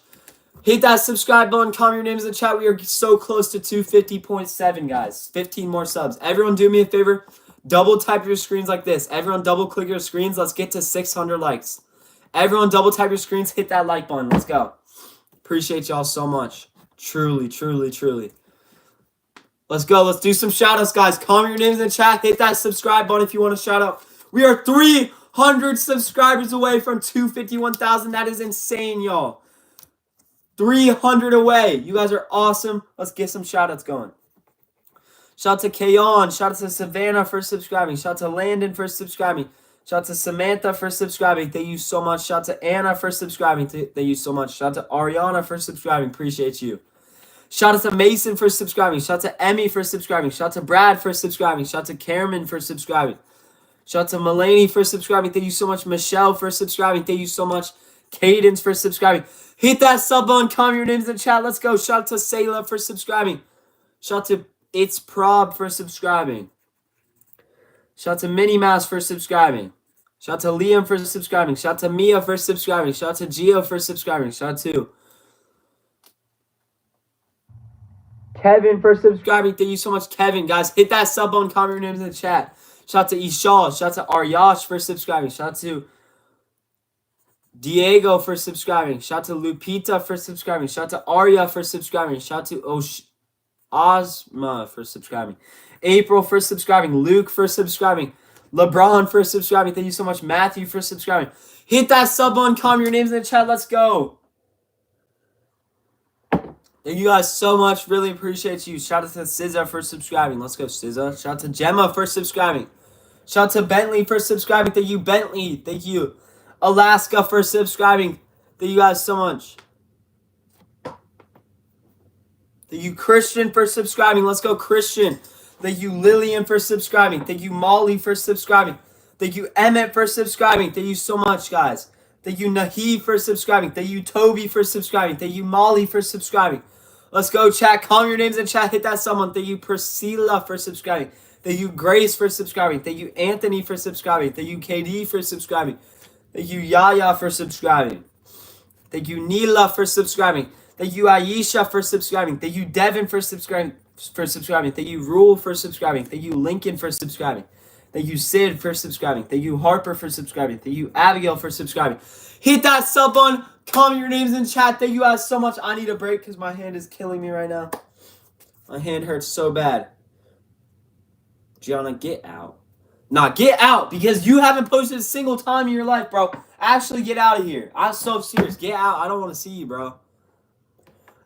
Hit that subscribe button. Comment your names in the chat. We are so close to 250.7, guys. 15 more subs. Everyone do me a favor. Double type your screens like this. Everyone double click your screens. Let's get to 600 likes. Everyone double type your screens. Hit that like button. Let's go. Appreciate y'all so much. Truly. Let's go. Let's do some shout outs, guys. Comment your names in the chat. Hit that subscribe button if you want to shout out. We are 300 subscribers away from 251,000. That is insane, y'all. 300 away. You guys are awesome. Let's get some shout outs going. Shout out to Kayon. Shout out to Savannah for subscribing. Shout out to Landon for subscribing. Shout out to Samantha for subscribing. Thank you so much. Shout out to Anna for subscribing. Thank you so much. Shout out to Ariana for subscribing. Appreciate you. Shout out to Mason for subscribing. Shout out to Emmy for subscribing. Shout out to Brad for subscribing. Shout out to Cameron for subscribing. Shout out to Mulaney for subscribing. Thank you so much. Michelle for subscribing. Thank you so much. Cadence for subscribing. Hit that sub button. Comment your names in the chat. Let's go. Shout out to Sayla for subscribing. Shout out to It's Prob for subscribing. Shout out to Minnie Mouse for subscribing. Shout out to Liam for subscribing. Shout out to Mia for subscribing. Shout out to Gio for subscribing. Shout out to Kevin for subscribing. Thank you so much, Kevin. Guys, hit that sub button. Comment your names in the chat. Shout out to Ishal. Shout out to Aryash for subscribing. Shout out to Diego for subscribing. Shout out to Lupita for subscribing. Shout out to Arya for subscribing. Shout out to Ozma for subscribing. April for subscribing. Luke for subscribing. LeBron for subscribing. Thank you so much, Matthew, for subscribing. Hit that sub button. Comment your names in the chat. Let's go. Thank you guys so much. Really appreciate you. Shout out to SZA for subscribing. Let's go, SZA. Shout out to Gemma for subscribing. Shout out to Bentley for subscribing. Thank you, Bentley. Thank you, Alaska, for subscribing. Thank you guys so much. Thank you, Christian, for subscribing. Let's go, Christian. Thank you, Lillian, for subscribing. Thank you, Molly, for subscribing. Thank you, Emmett, for subscribing. Thank you so much, guys. Thank you, Nahi, for subscribing. Thank you, Toby, for subscribing. Thank you, Molly, for subscribing. Let's go, chat. Call your names in chat. Hit that someone. Thank you, Priscilla, for subscribing. Thank you, Grace, for subscribing. Thank you, Anthony, for subscribing. Thank you, KD, for subscribing. Thank you, Yaya, for subscribing. Thank you, Neela, for subscribing. Thank you, Aisha, for subscribing. Thank you, Devin, for subscribing. Thank you, Rule, for subscribing. Thank you, Lincoln, for subscribing. Thank you, Sid, for subscribing. Thank you, Harper, for subscribing. Thank you, Abigail, for subscribing. Hit that sub button. Comment your names in chat. Thank you guys so much. I need a break because my hand is killing me right now. My hand hurts so bad. Gianna, get out. Nah, get out because you haven't posted a single time in your life, bro. Actually, get out of here. I'm so serious. Get out. I don't want to see you, bro.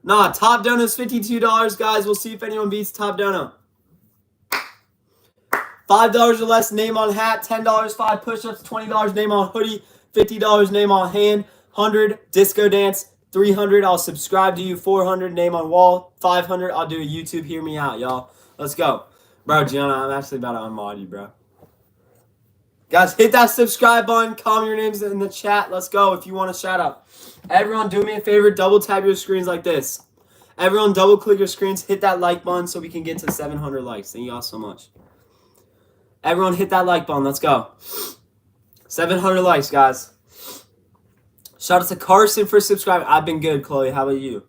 Nah, top dono's $52, guys. We'll see if anyone beats top dono. $5 or less, name on hat. $10, 5 push-ups. $20, name on hoodie. $50, name on hand. 100, disco dance. 300, I'll subscribe to you. 400, name on wall. 500, I'll do a YouTube. Hear me out, y'all. Let's go. Bro, Gianna, I'm actually about to unmod you, bro. Guys, hit that subscribe button. Comment your names in the chat. Let's go if you want a shout out. Everyone, do me a favor. Double tap your screens like this. Everyone, double click your screens. Hit that like button so we can get to 700 likes. Thank you all so much. Everyone, hit that like button. Let's go. 700 likes, guys. Shout out to Carson for subscribing. I've been good, Chloe. How about you?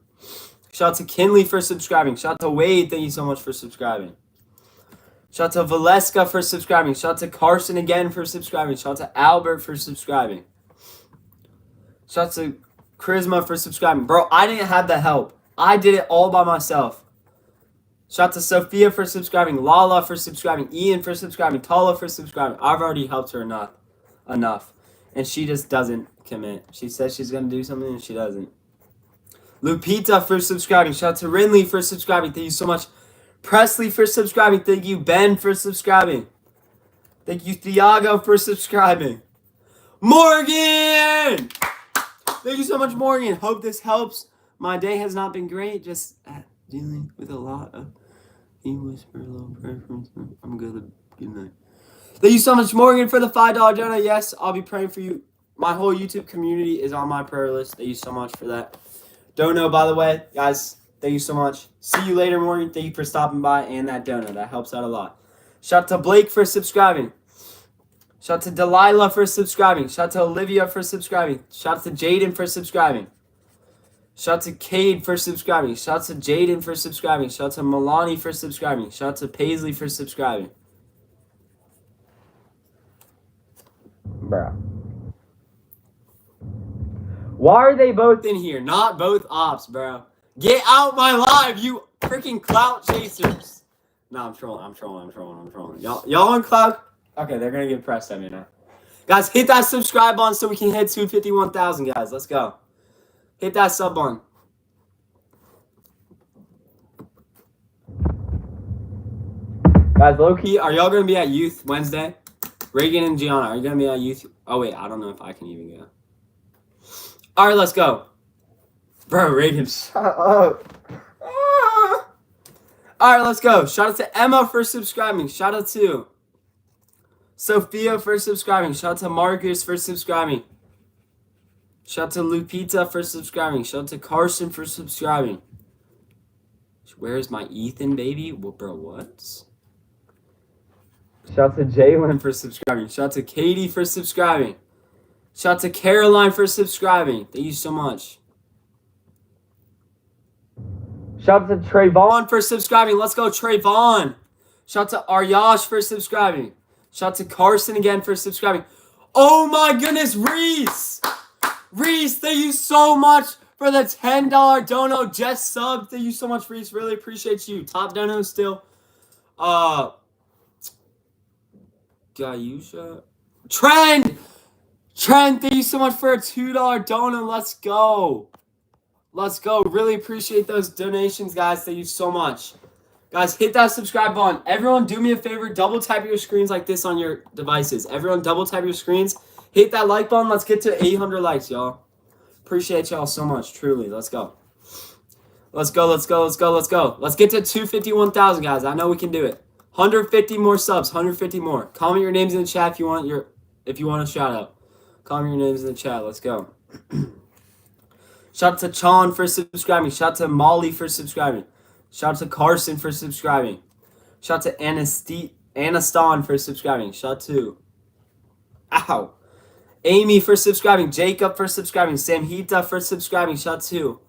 Shout out to Kinley for subscribing. Shout out to Wade. Thank you so much for subscribing. Shout out to Valeska for subscribing. Shout out to Carson again for subscribing. Shout out to Albert for subscribing. Shout out to Charisma for subscribing. Bro, I didn't have the help. I did it all by myself. Shout out to Sophia for subscribing. Lala for subscribing. Ian for subscribing. Tala for subscribing. I've already helped her enough. And she just doesn't commit. She says she's going to do something and she doesn't. Lupita for subscribing. Shout out to Rinley for subscribing. Thank you so much. Presley for subscribing. Thank you, Ben, for subscribing. Thank you, Thiago, for subscribing. Morgan! Thank you so much, Morgan. Hope this helps. My day has not been great. Just dealing with a lot of... He whispered a little prayer from... I'm good. Good night. Thank you so much, Morgan, for the $5 donut. Yes, I'll be praying for you. My whole YouTube community is on my prayer list. Thank you so much for that. Don't know, by the way, guys... Thank you so much. See you later, Morgan. Thank you for stopping by and that donut. That helps out a lot. Shout out to Blake for subscribing. Shout out to Delilah for subscribing. Shout out to Olivia for subscribing. Shout out to Jaden for subscribing. Shout out to Cade for subscribing. Shout out to Jaden for subscribing. Shout out to Milani for subscribing. Shout out to Paisley for subscribing. Bruh. Why are they both in here? Not both ops, bro. Get out my live, you freaking clout chasers. No, I'm trolling. Y'all on clout? Okay, they're going to get pressed at me now. Guys, hit that subscribe button so we can hit 251,000, guys. Let's go. Hit that sub button. Guys, low-key, are y'all going to be at Youth Wednesday? Reagan and Gianna, are you going to be at Youth? Oh, wait, I don't know if I can even go. All right, let's go. Bro, Reagan, shut up. All right, let's go. Shout out to Emma for subscribing. Shout out to Sophia for subscribing. Shout out to Marcus for subscribing. Shout out to Lupita for subscribing. Shout out to Carson for subscribing. Where's my Ethan, baby? Well, bro, what? Shout out to Jalen for subscribing. Shout out to Katie for subscribing. Shout out to Caroline for subscribing. Thank you so much. Shout out to Trayvon for subscribing. Let's go, Trayvon. Shout out to Aryash for subscribing. Shout out to Carson again for subscribing. Oh my goodness, Reese. Reese, thank you so much for the $10 dono. Just sub. Thank you so much, Reese. Really appreciate you. Top dono still. Gayusha. Trend, thank you so much for a $2 dono. Let's go. Let's go. Really appreciate those donations, guys. Thank you so much. Guys, hit that subscribe button. Everyone, do me a favor. Double tap your screens like this on your devices. Everyone, double tap your screens. Hit that like button. Let's get to 800 likes, y'all. Appreciate y'all so much. Truly. Let's go. Let's go. Let's get to 251,000, guys. I know we can do it. 150 more subs. 150 more. Comment your names in the chat if you want a shout out. Comment your names in the chat. Let's go. Shout out to Chon for subscribing. Shout out to Molly for subscribing. Shout out to Carson for subscribing. Shout out to Anaston for subscribing. Shout out to Amy for subscribing. Jacob for subscribing. Samhita for subscribing. Shout out to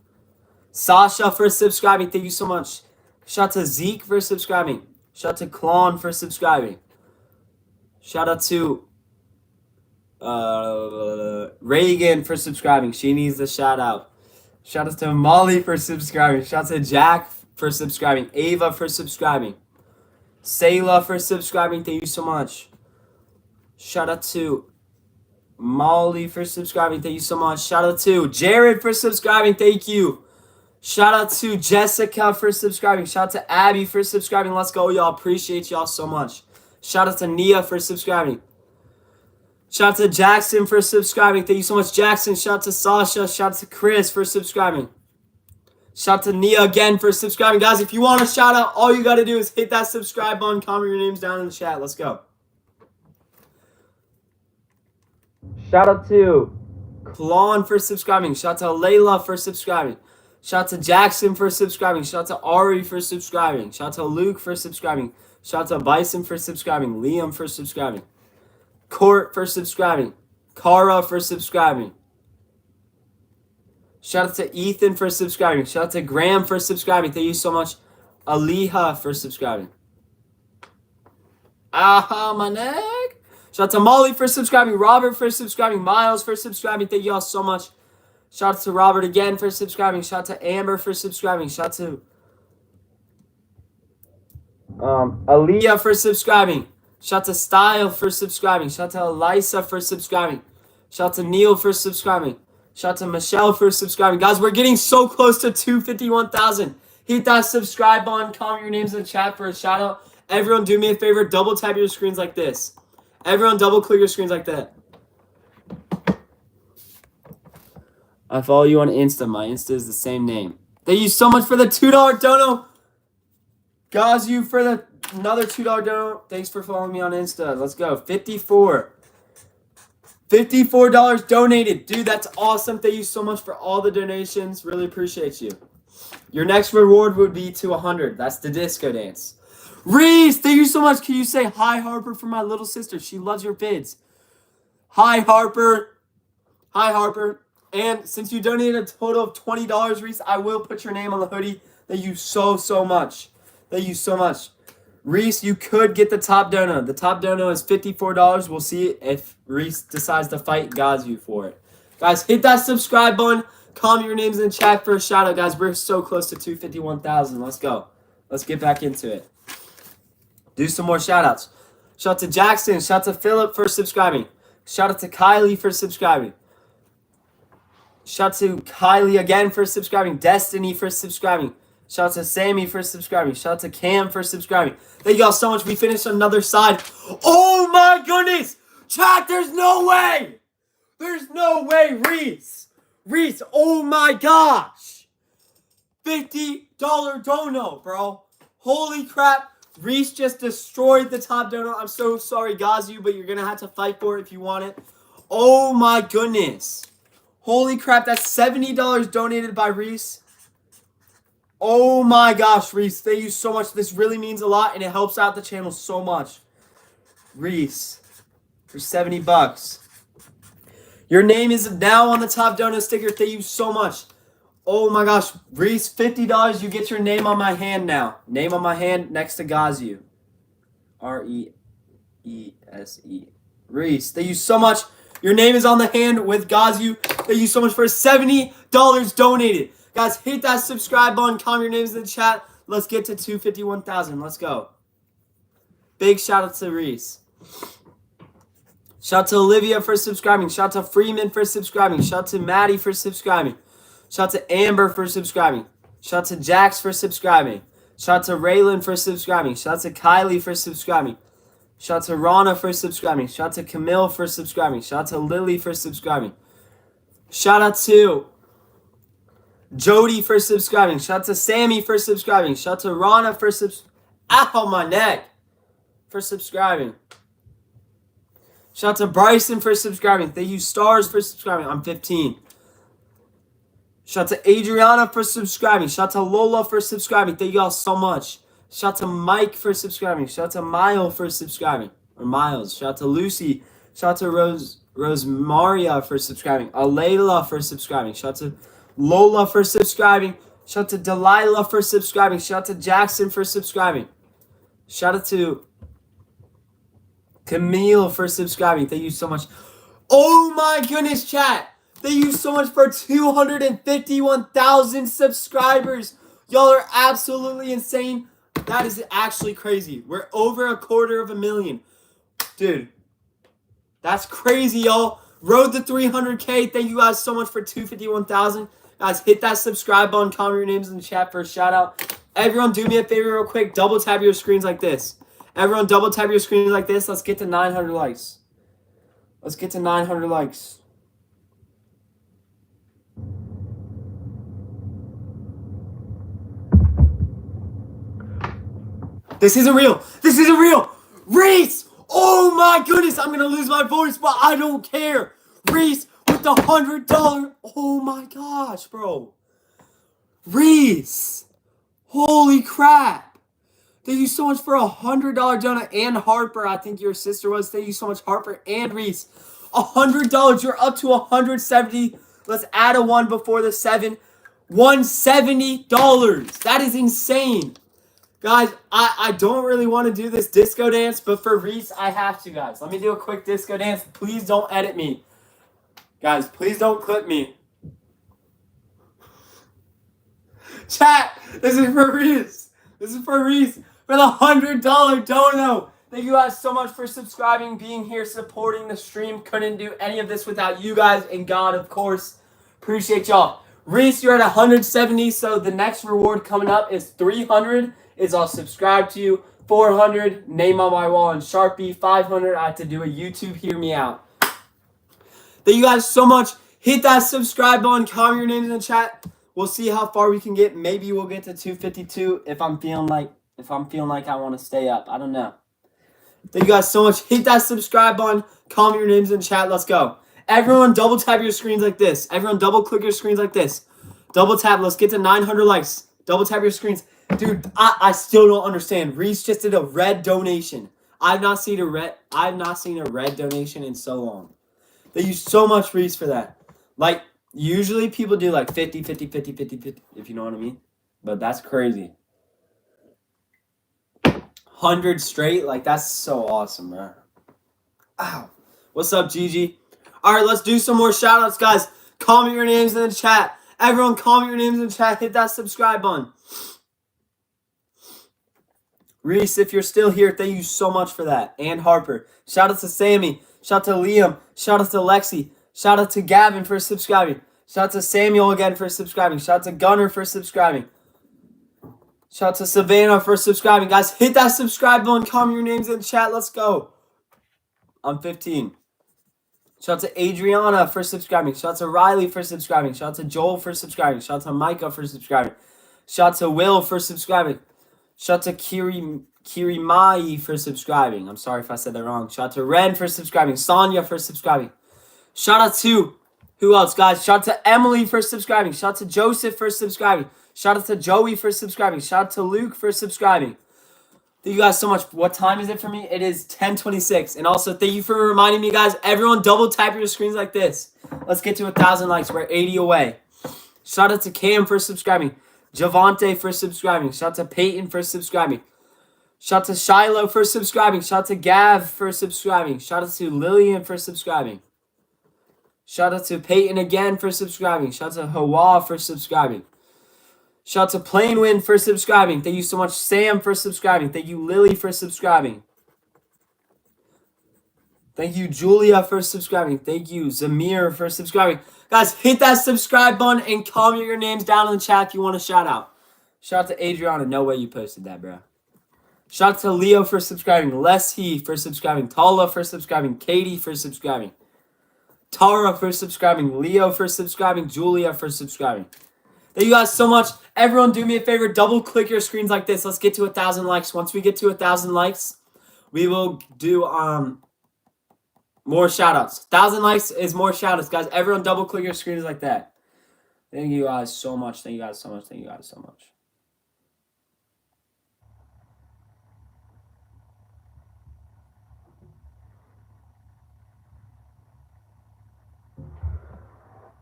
Sasha for subscribing. Thank you so much. Shout out to Zeke for subscribing. Shout out to Klon for subscribing. Shout out to Reagan for subscribing. She needs a shout out. Shout out to Molly for subscribing. Shout out to Jack for subscribing. Ava for subscribing. Sayla for subscribing. Thank you so much. Shout out to Molly for subscribing. Thank you so much. Shout out to Jared for subscribing. Thank you. Shout out to Jessica for subscribing. Shout out to Abby for subscribing. Let's go, y'all. Appreciate y'all so much. Shout out to Nia for subscribing. Shout out to Jackson for subscribing. Thank you so much, Jackson. Shout out to Sasha. Shout out to Chris for subscribing. Shout out to Nia again for subscribing. Guys, if you want a shout out, all you got to do is hit that subscribe button. Comment your names down in the chat. Let's go. Shout out to Klon for subscribing. Shout out to Layla for subscribing. Shout out to Jackson for subscribing. Shout out to Ari for subscribing. Shout out to Luke for subscribing. Shout out to Bison for subscribing. Liam for subscribing. Court for subscribing. Kara for subscribing. Shout out to Ethan for subscribing. Shout out to Graham for subscribing. Thank you so much. Aliha for subscribing. Aha, my neck. Shout out to Molly for subscribing. Robert for subscribing. Miles for subscribing. Thank you all so much. Shout out to Robert again for subscribing. Shout out to Amber for subscribing. Shout out to Aaliyah for subscribing. Shout out to Style for subscribing. Shout out to Elisa for subscribing. Shout out to Neil for subscribing. Shout out to Michelle for subscribing. Guys, we're getting so close to 251,000. Hit that subscribe button. Comment your names in the chat for a shout out. Everyone, do me a favor. Double tap your screens like this. Everyone, double click your screens like that. I follow you on Insta. My Insta is the same name. Thank you so much for the $2 dono. Gazu for the another $2 dono. Thanks for following me on Insta. Let's go. 54. $54 donated. Dude, that's awesome. Thank you so much for all the donations. Really appreciate you. Your next reward would be to 100. That's the disco dance. Reese, thank you so much. Can you say hi, Harper, for my little sister? She loves your vids. Hi, Harper. Hi, Harper. And since you donated a total of $20, Reese, I will put your name on the hoodie. Thank you so much. Thank you so much. Reese, you could get the top dono. The top dono is $54. We'll see if Reese decides to fight Gazu for it. Guys, hit that subscribe button. Comment your names in the chat for a shout out, guys. We're so close to 251,000. Let's go. Let's get back into it. Do some more shout outs. Shout out to Jackson. Shout out to Philip for subscribing. Shout out to Kylie for subscribing. Shout out to Kylie again for subscribing. Destiny for subscribing. Shout out to Sammy for subscribing. Shout out to Cam for subscribing. Thank y'all so much. We finished another side. Oh my goodness! Chat, there's no way! There's no way, Reese! Reese, oh my gosh! $50 dono, bro. Holy crap. Reese just destroyed the top dono. I'm so sorry, Gazu, but you're going to have to fight for it if you want it. Oh my goodness. Holy crap, that's $70 donated by Reese. Oh my gosh, Reese, thank you so much. This really means a lot, and it helps out the channel so much. Reese, for $70. Your name is now on the top donut sticker. Thank you so much. Oh my gosh, Reese, $50. You get your name on my hand now. Name on my hand next to Gazu. Reese. Reese, thank you so much. Your name is on the hand with Gazu. Thank you so much for $70 donated. Guys, hit that subscribe button. Comment your names in the chat. Let's get to 251,000. Let's go. Big shout out to Reese. Shout out to Olivia for subscribing. Shout out to Freeman for subscribing. Shout out to Maddie for subscribing. Shout out to Amber for subscribing. Shout out to Jax for subscribing. Shout out to Raylan for subscribing. Shout out to Kylie for subscribing. Shout out to Rana for subscribing. Shout out to Camille for subscribing. Shout out to Lily for subscribing. Shout out to Jody for subscribing. Shout out to Sammy for subscribing. Shout out to Rana for Ow, my neck. For subscribing. Shout out to Bryson for subscribing. Thank you, Stars, for subscribing. I'm 15. Shout out to Adriana for subscribing. Shout out to Lola for subscribing. Thank you all so much. Shout out to Mike for subscribing. Shout out to Mile for subscribing. Or Miles. Shout out to Lucy. Shout out to Rose Maria for subscribing. Alayla for subscribing. Shout out to Lola for subscribing. Shout out to Delilah for subscribing. Shout out to Jackson for subscribing. Shout out to Camille for subscribing. Thank you so much. Oh my goodness, chat. Thank you so much for 251,000 subscribers. Y'all are absolutely insane. That is actually crazy. We're over 250,000. Dude, That's crazy, y'all. Road to 300K. Thank you guys so much for 251,000. Guys, hit that subscribe button. Comment your names in the chat for a shout out. Everyone, do me a favor real quick. Double tap your screens like this. Everyone, double tap your screens like this. Let's get to 900 likes. Let's get to 900 likes. This isn't real. This isn't real. Reese! Oh my goodness, I'm gonna lose my voice, but I don't care. Reese with the $100. Oh my gosh, bro. Reese! Holy crap! Thank you so much for $100 donut. And Harper, I think your sister was. Thank you so much, Harper and Reese. $100. You're up to 170. Let's add a 1 before the 7. $170. That is insane. Guys, I don't really want to do this disco dance, but for Reese, I have to, guys. Let me do a quick disco dance. Please don't edit me. Guys, please don't clip me. Chat, this is for Reese. This is for Reese for the $100 dono. Thank you guys so much for subscribing, being here, supporting the stream. Couldn't do any of this without you guys and God, of course. Appreciate y'all. Reese, you're at 170, so the next reward coming up is 300. I'll subscribe to you. 400, name on my wall in Sharpie. 500, I have to do a YouTube hear me out. Thank you guys so much. Hit that subscribe button. Comment your names in the chat. We'll see how far we can get. Maybe we'll get to 252 if I'm feeling like I want to stay up. I don't know. Thank you guys so much. Hit that subscribe button. Comment your names in the chat. Let's go. Everyone double tap your screens like this. Everyone double click your screens like this. Double tap. Let's get to 900 likes. Double tap your screens. Dude, I still don't understand. Reese just did a red donation. I've not seen a red donation in so long. Thank you so much, Reese, for that. Like, usually people do like 50, 50, 50, 50, 50, if you know what I mean. But that's crazy. 100 straight, like, that's so awesome, bro. Ow. What's up, Gigi? All right, let's do some more shout-outs, guys. Comment your names in the chat. Everyone, comment your names in the chat. Hit that subscribe button. Reese, if you're still here, thank you so much for that. And Harper. Shout out to Sammy. Shout out to Liam. Shout out to Lexi. Shout out to Gavin for subscribing. Shout out to Samuel again for subscribing. Shout out to Gunner for subscribing. Shout out to Savannah for subscribing. Guys, hit that subscribe button. Comment your names in the chat. Let's go. I'm 15. Shout out to Adriana for subscribing. Shout out to Riley for subscribing. Shout out to Joel for subscribing. Shout out to Micah for subscribing. Shout out to Will for subscribing. Shout out to Kirimai for subscribing. I'm sorry if I said that wrong. Shout out to Ren for subscribing. Sonia for subscribing. Shout out to, who else, guys? Shout out to Emily for subscribing. Shout out to Joseph for subscribing. Shout out to Joey for subscribing. Shout out to Luke for subscribing. Thank you guys so much. What time is it for me? It is 10:26. And also, thank you for reminding me, guys. Everyone, double tap your screens like this. Let's get to 1,000 likes. We're 80 away. Shout out to Cam for subscribing. Javante for subscribing. Shout out to Peyton for subscribing. Shout out to Shiloh for subscribing. Shout out to Gav for subscribing. Shout out to Lillian for subscribing. Shout out to Peyton again for subscribing. Shout out to Hawa for subscribing. Shout out to Plainwind for subscribing. Thank you so much, Sam, for subscribing. Thank you, Lily, for subscribing. Thank you, Julia, for subscribing. Thank you, Zamir, for subscribing. Guys, hit that subscribe button and comment your names down in the chat if you want a shout out. Shout out to Adriana. No way you posted that, bro. Shout out to Leo for subscribing. Leslie for subscribing. Tala for subscribing. Katie for subscribing. Tara for subscribing. Leo for subscribing. Julia for subscribing. Thank you guys so much. Everyone, do me a favor. Double click your screens like this. Let's get to 1,000 likes. Once we get to 1,000 likes, we will do more shout outs. 1,000 likes is more shout outs, guys. Everyone, double click your screens like that. Thank you guys so much. Thank you guys so much. Thank you guys so much.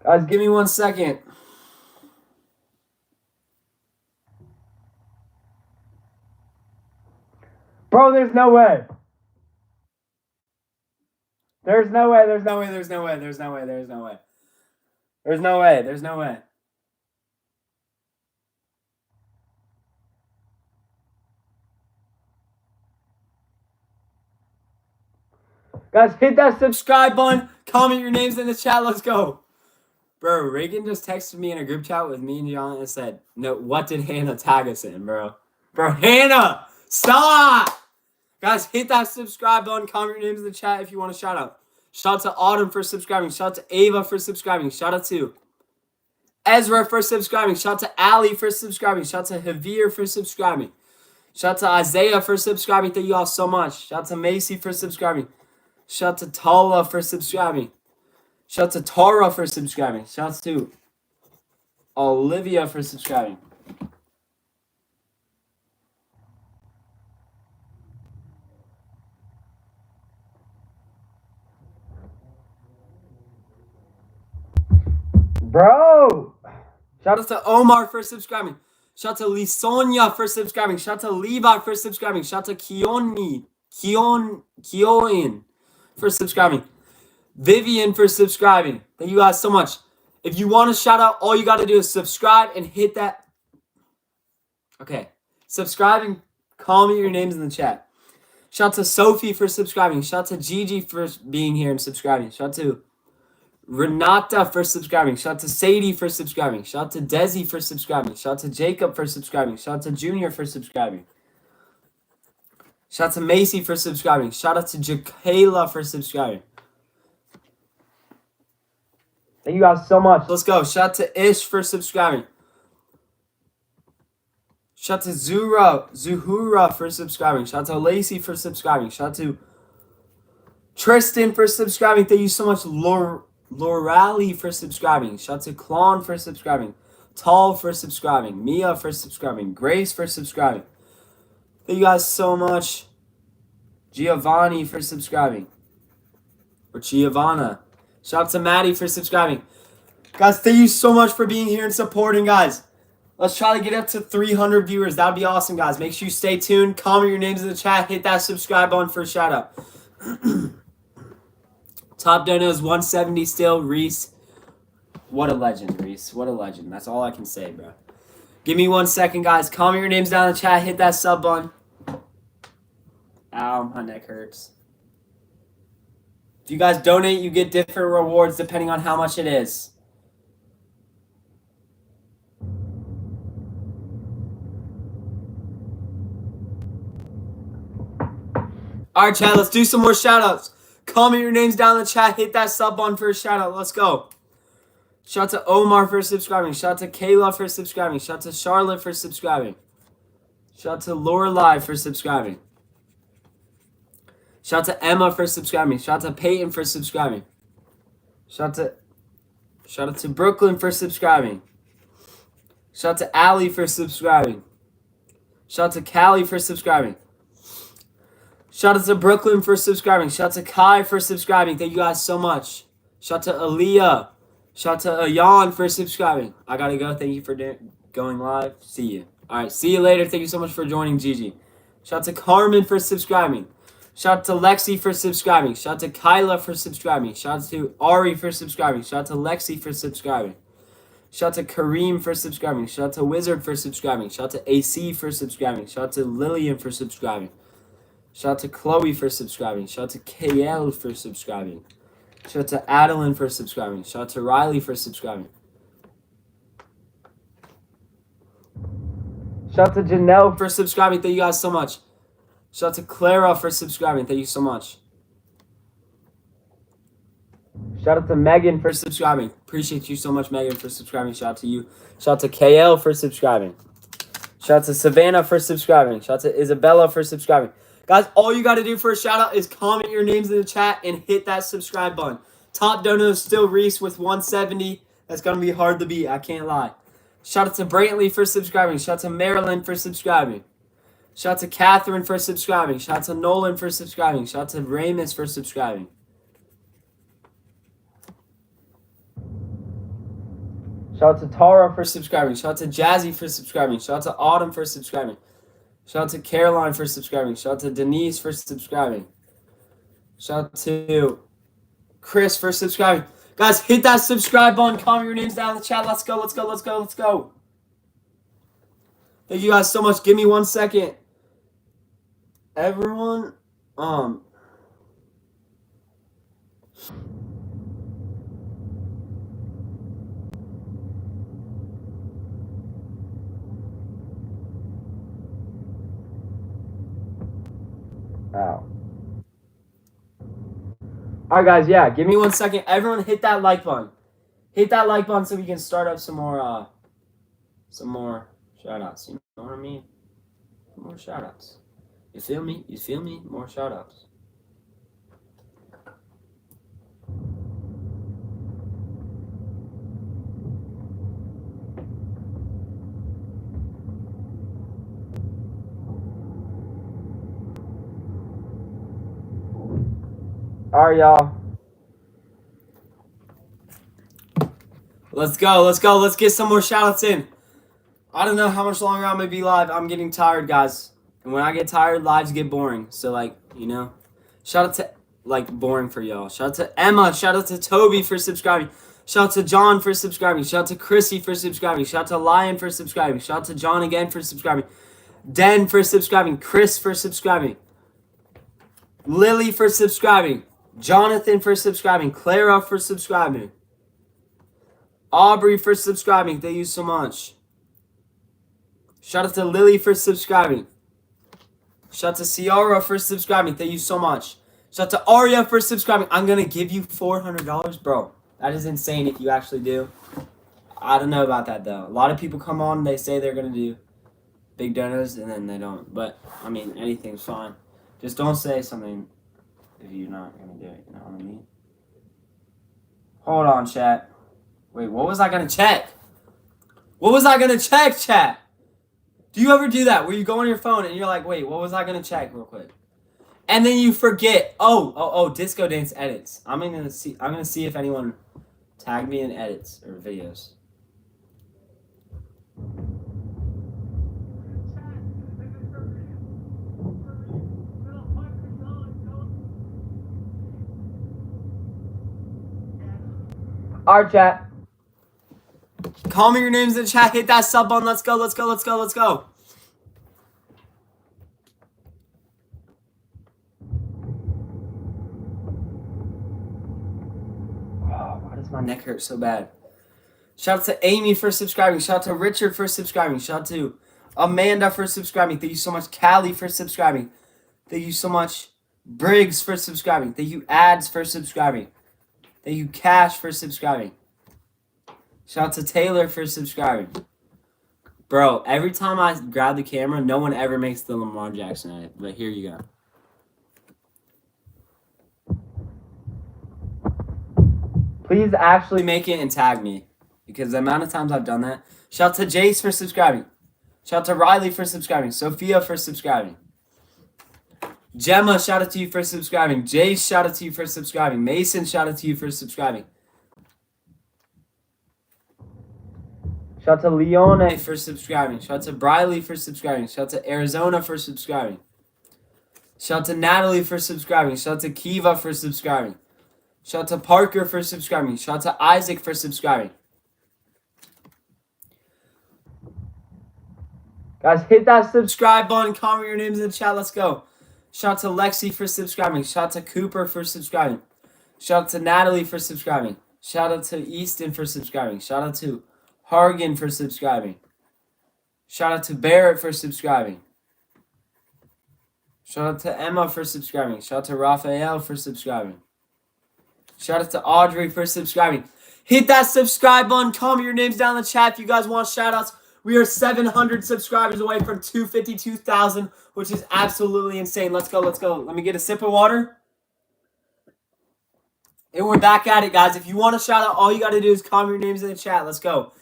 Guys, give me 1 second. Bro, there's no way. There's no way. There's no way. There's no way. There's no way. There's no way. There's no way. There's no way. Guys, hit that subscribe button. Comment your names in the chat. Let's go. Bro, Reagan just texted me in a group chat with me and John and said, no, what did Hannah tag us in, bro? Bro, Hannah, stop! Guys, hit that subscribe button. Comment your names in the chat if you want a shout out. Shout out to Autumn for subscribing. Shout out to Ava for subscribing. Shout out to Ezra for subscribing. Shout out to Ali for subscribing. Shout out to Javier for subscribing. Shout out to Isaiah for subscribing. Thank you all so much. Shout out to Macy for subscribing. Shout out to Tala for subscribing. Shout out to Tara for subscribing. Shout out to Olivia for subscribing. Bro! Shout out to Omar for subscribing. Shout out to Lisonia for subscribing. Shout out to Levi for subscribing. Shout out to Keoin for subscribing. Vivian for subscribing. Thank you guys so much. If you want a shout out, all you got to do is subscribe and hit that. Okay. Subscribe and comment your names in the chat. Shout out to Sophie for subscribing. Shout out to Gigi for being here and subscribing. Shout out to Renata for subscribing. Shout out to Sadie for subscribing. Shout out to Desi for subscribing. Shout out to Jacob for subscribing. Shout out to Junior for subscribing. Shout out to Macy for subscribing. Shout out to Jakayla for subscribing. Thank you guys so much. Let's go. Shout out to Ish for subscribing. Shout out to Zuhura for subscribing. Shout out to Lacey for subscribing. Shout out to Tristan for subscribing. Thank you so much. Lorali for subscribing. Shout out to Klon for subscribing. Tall for subscribing. Mia for subscribing. Grace for subscribing. Thank you guys so much. Giovanni for subscribing. Or Giovanna. Shout out to Maddie for subscribing. Guys, thank you so much for being here and supporting, guys. Let's try to get up to 300 viewers. That would be awesome, guys. Make sure you stay tuned. Comment your names in the chat. Hit that subscribe button for a shout out. Top dono is 170 still. Reese. What a legend, Reese. What a legend. That's all I can say, bro. Give me 1 second, guys. Comment your names down in the chat. Hit that sub button. Ow, my neck hurts. If you guys donate, you get different rewards depending on how much it is. Alright, chat, let's do some more shout-outs. Comment your names down in the chat. Hit that sub button for a shout-out. Let's go. Shout out to Omar for subscribing. Shout out to Kayla for subscribing. Shout out to Charlotte for subscribing. Shout out to Lorelai for subscribing. Shout out to Emma for subscribing. Shout out to Peyton for subscribing. Shout out to Brooklyn for subscribing. Shout out to Allie for subscribing. Shout out to Callie for subscribing. Shout out to Brooklyn for subscribing. Shout out to Kai for subscribing. Thank you guys so much. Shout out to Aaliyah. Shout out to Ayan for subscribing. I gotta go. Thank you for going live. See you. Alright, see you later. Thank you so much for joining, Gigi. Shout out to Carmen for subscribing. Shout out to Lexi for subscribing. Shout out to Kyla for subscribing. Shout out to Ari for subscribing. Shout out to Lexi for subscribing. Shout out to Kareem for subscribing. Shout out to Wizard for subscribing. Shout out to AC for subscribing. Shout out to Lillian for subscribing. Shout out to Chloe for subscribing. Shout out to KL for subscribing. Shout out to Adeline for subscribing. Shout out to Riley for subscribing. Shout out to Janelle for subscribing. Thank you guys so much. Shout out to Clara for subscribing. Thank you so much. Shout out to Megan for subscribing. Appreciate you so much, Megan, for subscribing. Shout out to you. Shout out to KL for subscribing. Shout out to Savannah for subscribing. Shout out to Isabella for subscribing. Guys, all you got to do for a shout out is comment your names in the chat and hit that subscribe button. Top dono is still Reese with 170. That's going to be hard to beat. I can't lie. Shout out to Brantley for subscribing. Shout out to Marilyn for subscribing. Shout out to Catherine for subscribing. Shout out to Nolan for subscribing. Shout out to Ramus for subscribing. Shout out to Tara for subscribing. Shout out to Jazzy for subscribing. Shout out to Autumn for subscribing. Shout out to Caroline for subscribing. Shout out to Denise for subscribing. Shout out to Chris for subscribing. Guys, hit that subscribe button. Comment your names down in the chat. Let's go, let's go, let's go, let's go. Thank you guys so much. Give me 1 second. Everyone, Oh. Alright, guys, yeah, give me 1 second. Everyone hit that like button. Hit that like button so we can start up some more shout outs. You know what I mean? More shout outs. You feel me? You feel me? More shout outs. Alright, y'all. Let's go. Let's get some more shout outs in. I don't know how much longer I'm going to be live. I'm getting tired, guys. And when I get tired, lives get boring. So, like, you know, shout out to, like, boring for y'all. Shout out to Emma. Shout out to Toby for subscribing. Shout out to John for subscribing. Shout out to Chrissy for subscribing. Shout out to Lion for subscribing. Shout out to John again for subscribing. Den for subscribing. Chris for subscribing. Lily for subscribing. Jonathan for subscribing. Clara for subscribing. Aubrey for subscribing. Thank you so much. Shout out to Lily for subscribing. Shout out to Ciara for subscribing. Thank you so much. Shout out to Arya for subscribing. I'm going to give you $400, bro. That is insane if you actually do. I don't know about that, though. A lot of people come on and they say they're going to do big donos and then they don't. But, I mean, anything's fine. Just don't say something if you're not going to do it. You know what I mean? Hold on, chat. Wait, what was I going to check? What was I going to check, chat? Do you ever do that where you go on your phone and you're like, wait, what was I going to check real quick? And then you forget. Oh, disco dance edits. I'm going to see if anyone tagged me in edits or videos. Alright, chat. Call me your names in the chat. Hit that sub button. Let's go. Why does my neck hurt so bad? Shout out to Amy for subscribing. Shout out to Richard for subscribing. Shout out to Amanda for subscribing. Thank you so much. Callie for subscribing. Thank you so much. Briggs for subscribing. Thank you, Ads, for subscribing. Thank you, Cash, for subscribing. Shout out to Taylor for subscribing. Bro, every time I grab the camera, no one ever makes the Lamar Jackson edit. But here you go. Please actually make it and tag me. Because the amount of times I've done that. Shout out to Jace for subscribing. Shout out to Riley for subscribing. Sophia for subscribing. Gemma, shout out to you for subscribing. Jace, shout out to you for subscribing. Mason, shout out to you for subscribing. Shout out to Leone for subscribing. Shout out to Briley for subscribing. Shout out to Arizona for subscribing. Shout out to Natalie for subscribing. Shout out to Kiva for subscribing. Shout out to Parker for subscribing. Shout out to Isaac for subscribing. Guys, hit that subscribe button. Comment your names in the chat. Let's go. Shout out to Lexi for subscribing. Shout out to Cooper for subscribing. Shout out to Natalie for subscribing. Shout out to Easton for subscribing. Shout out to Hargan for subscribing. Shout out to Barrett for subscribing. Shout out to Emma for subscribing. Shout out to Raphael for subscribing. Shout out to Audrey for subscribing. Hit that subscribe button. Comment your names down in the chat if you guys want shout outs. We are 700 subscribers away from 252,000, which is absolutely insane. Let's go. Let me get a sip of water. And we're back at it, guys. If you want to shout out, all you got to do is comment your names in the chat. Let's go.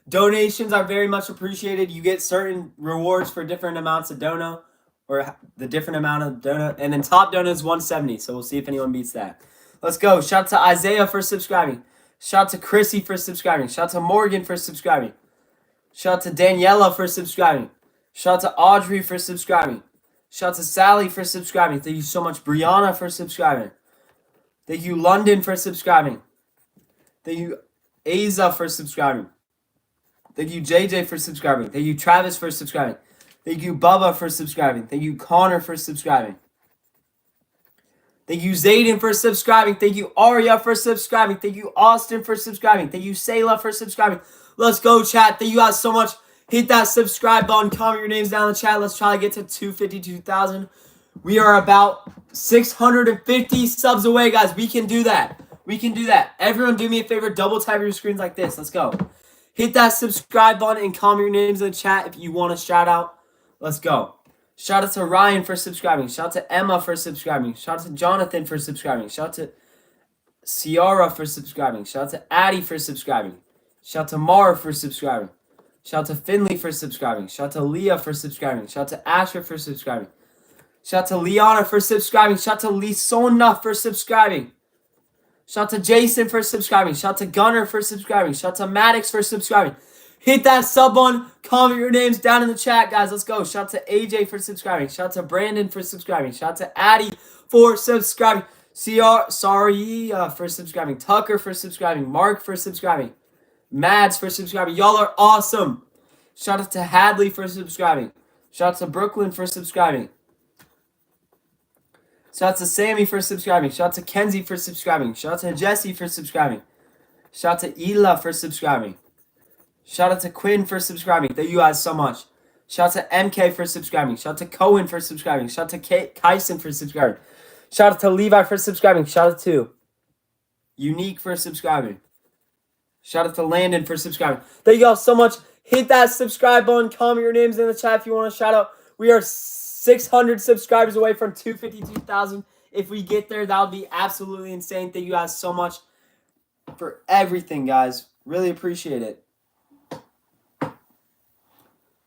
Donations are very much appreciated. You get certain rewards for different amounts of dono, or the different amount of dono. And then top dono is 170, so we'll see if anyone beats that. Let's go. Shout out to Isaiah for subscribing. Shout out to Chrissy for subscribing. Shout out to Morgan for subscribing. Shout out to Daniela for subscribing. Shout out to Audrey for subscribing. Shout out to Sally for subscribing. Thank you so much. Brianna for subscribing. Thank you, London, for subscribing. Thank you, Aza, for subscribing. Thank you, JJ, for subscribing. Thank you, Travis, for subscribing. Thank you, Bubba, for subscribing. Thank you, Connor, for subscribing. Thank you, Zayden, for subscribing. Thank you, Arya, for subscribing. Thank you, Austin, for subscribing. Thank you, Sayla, for subscribing. Let's go, chat. Thank you guys so much. Hit that subscribe button. Comment your names down in the chat. Let's try to get to 252,000. We are about 650 subs away, guys. We can do that. We can do that. Everyone do me a favor. Double tap your screens like this. Let's go. Hit that subscribe button and comment your names in the chat if you want a shout out. Let's go. Shout out to Ryan for subscribing. Shout out to Emma for subscribing. Shout out to Jonathan for subscribing. Shout out to Ciara for subscribing. Shout out to Addie for subscribing. Shout out to Mara for subscribing. Shout out to Finley for subscribing. Shout out to Leah for subscribing. Shout out to Asher for subscribing. Shout out to Liana for subscribing. Shout out to Lisona for subscribing. Shout out to Jason for subscribing. Shout out to Gunner for subscribing. Shout out to Maddox for subscribing. Hit that sub button. Comment your names down in the chat, guys. Let's go. Shout out to AJ for subscribing. Shout out to Brandon for subscribing. Shout out to Addie for subscribing. Sorry for subscribing. Tucker for subscribing. Mark for subscribing. Mads for subscribing. Y'all are awesome. Shout out to Hadley for subscribing. Shout out to Brooklyn for subscribing. Shout out to Sammy for subscribing. Shout out to Kenzie for subscribing. Shout out to Jesse for subscribing. Shout out to Ela for subscribing. Shout out to Quinn for subscribing. Thank you guys so much. Shout out to MK for subscribing. Shout out to Cohen for subscribing. Shout out to Kyson for subscribing. Shout out to Levi for subscribing. Shout out to Unique for subscribing. Shout out to Landon for subscribing. Thank you all so much. Hit that subscribe button. Comment your names in the chat if you want a shout out. We are 600 subscribers away from 252,000. If we get there, that would be absolutely insane. Thank you guys so much for everything, guys. Really appreciate it.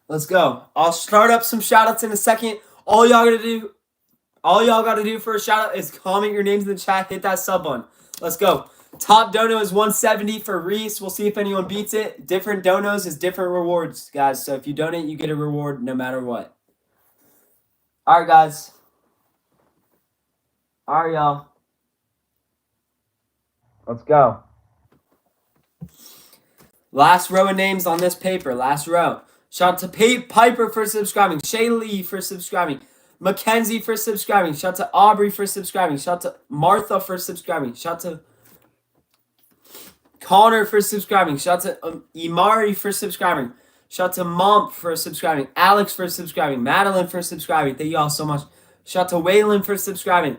Let's go. I'll start up some shout outs in a second. All y'all gotta do for a shout out is comment your names in the chat. Hit that sub button. Let's go. Top dono is 170 for Reese. We'll see if anyone beats it. Different donos is different rewards, guys. So if you donate, you get a reward no matter what. All right, guys. All right, y'all. Let's go. Last row of names on this paper. Last row. Shout out to Piper for subscribing. Shaylee for subscribing. Mackenzie for subscribing. Shout out to Aubrey for subscribing. Shout out to Martha for subscribing. Shout out to Connor for subscribing. Shout out to Imari for subscribing. Shout out to Mom for subscribing. Alex for subscribing. Madeline for subscribing. Thank you all so much. Shout out to Waylon for subscribing.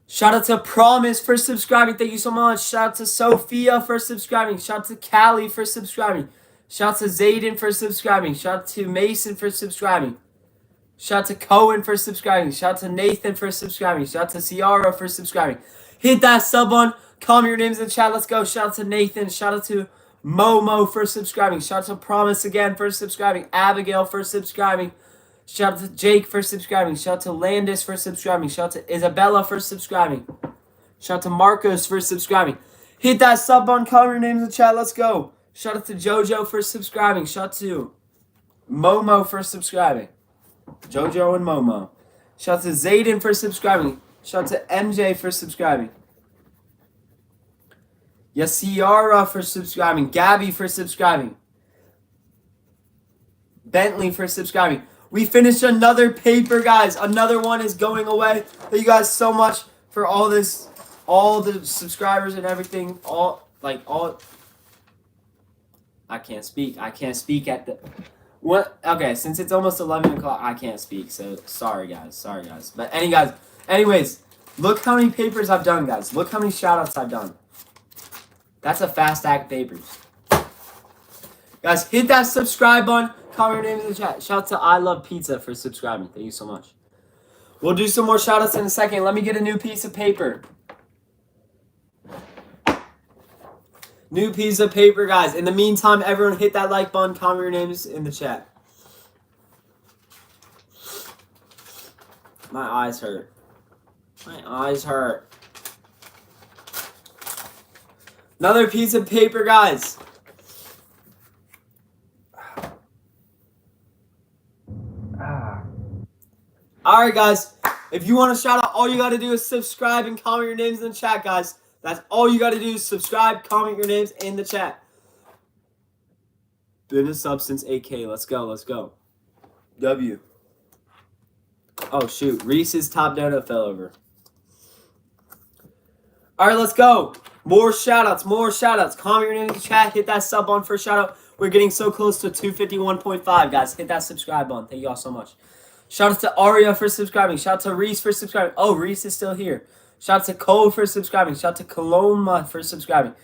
Shout out to Promise for subscribing. Thank you so much. Shout out to Sophia for subscribing. Shout out to Callie for subscribing. Shout out to Zayden for subscribing. Shout out to Mason for subscribing. Shout out to Cohen for subscribing. Shout out to Nathan for subscribing. Shout out to Ciara for subscribing. Hit that sub button. Comment your names in the chat. Let's go. Shout out to Nathan. Shout out to Momo for subscribing. Shout out to Promise again for subscribing. Abigail for subscribing. Shout out to Jake for subscribing. Shout out to Landis for subscribing. Shout out to Isabella for subscribing. Shout out to Marcos for subscribing. Hit that sub button. Comment your names in the chat. Let's go. Shout out to Jojo for subscribing. Shout out to Momo for subscribing. Jojo and Momo. Shout out to Zayden for subscribing. Shout out to MJ for subscribing. Yasiara for subscribing. Gabby for subscribing. Bentley for subscribing. We finished another paper, guys. Another one is going away. Thank you guys so much for all this, all the subscribers and everything. I can't speak. I can't speak at the... What? Okay, since it's almost 11 o'clock, I can't speak. So, sorry, guys. Sorry, guys. But anyways, look how many papers I've done, guys. Look how many shout-outs I've done. That's a fast act papers. Guys, hit that subscribe button. Comment your names in the chat. Shout out to I Love Pizza for subscribing. Thank you so much. We'll do some more shout-outs in a second. Let me get a new piece of paper. New piece of paper, guys. In the meantime, everyone hit that like button. Comment your names in the chat. My eyes hurt. My eyes hurt. Another piece of paper, guys. Alright, guys. If you want to shout out, all you got to do is subscribe and comment your names in the chat, guys. That's all you got to do is subscribe, comment your names in the chat. Been a sub since 8K. Let's go. Let's go. W. Oh, shoot. Reese's top dono fell over. All right, let's go. More shout-outs. More shout-outs. Comment your name in the chat. Hit that sub button for a shout-out. We're getting so close to 251.5, guys. Hit that subscribe button. Thank you all so much. Shout out to Aria for subscribing. Shout out to Reese for subscribing. Oh, Reese is still here. Shout out to Cole for subscribing. Shout out to Coloma for subscribing.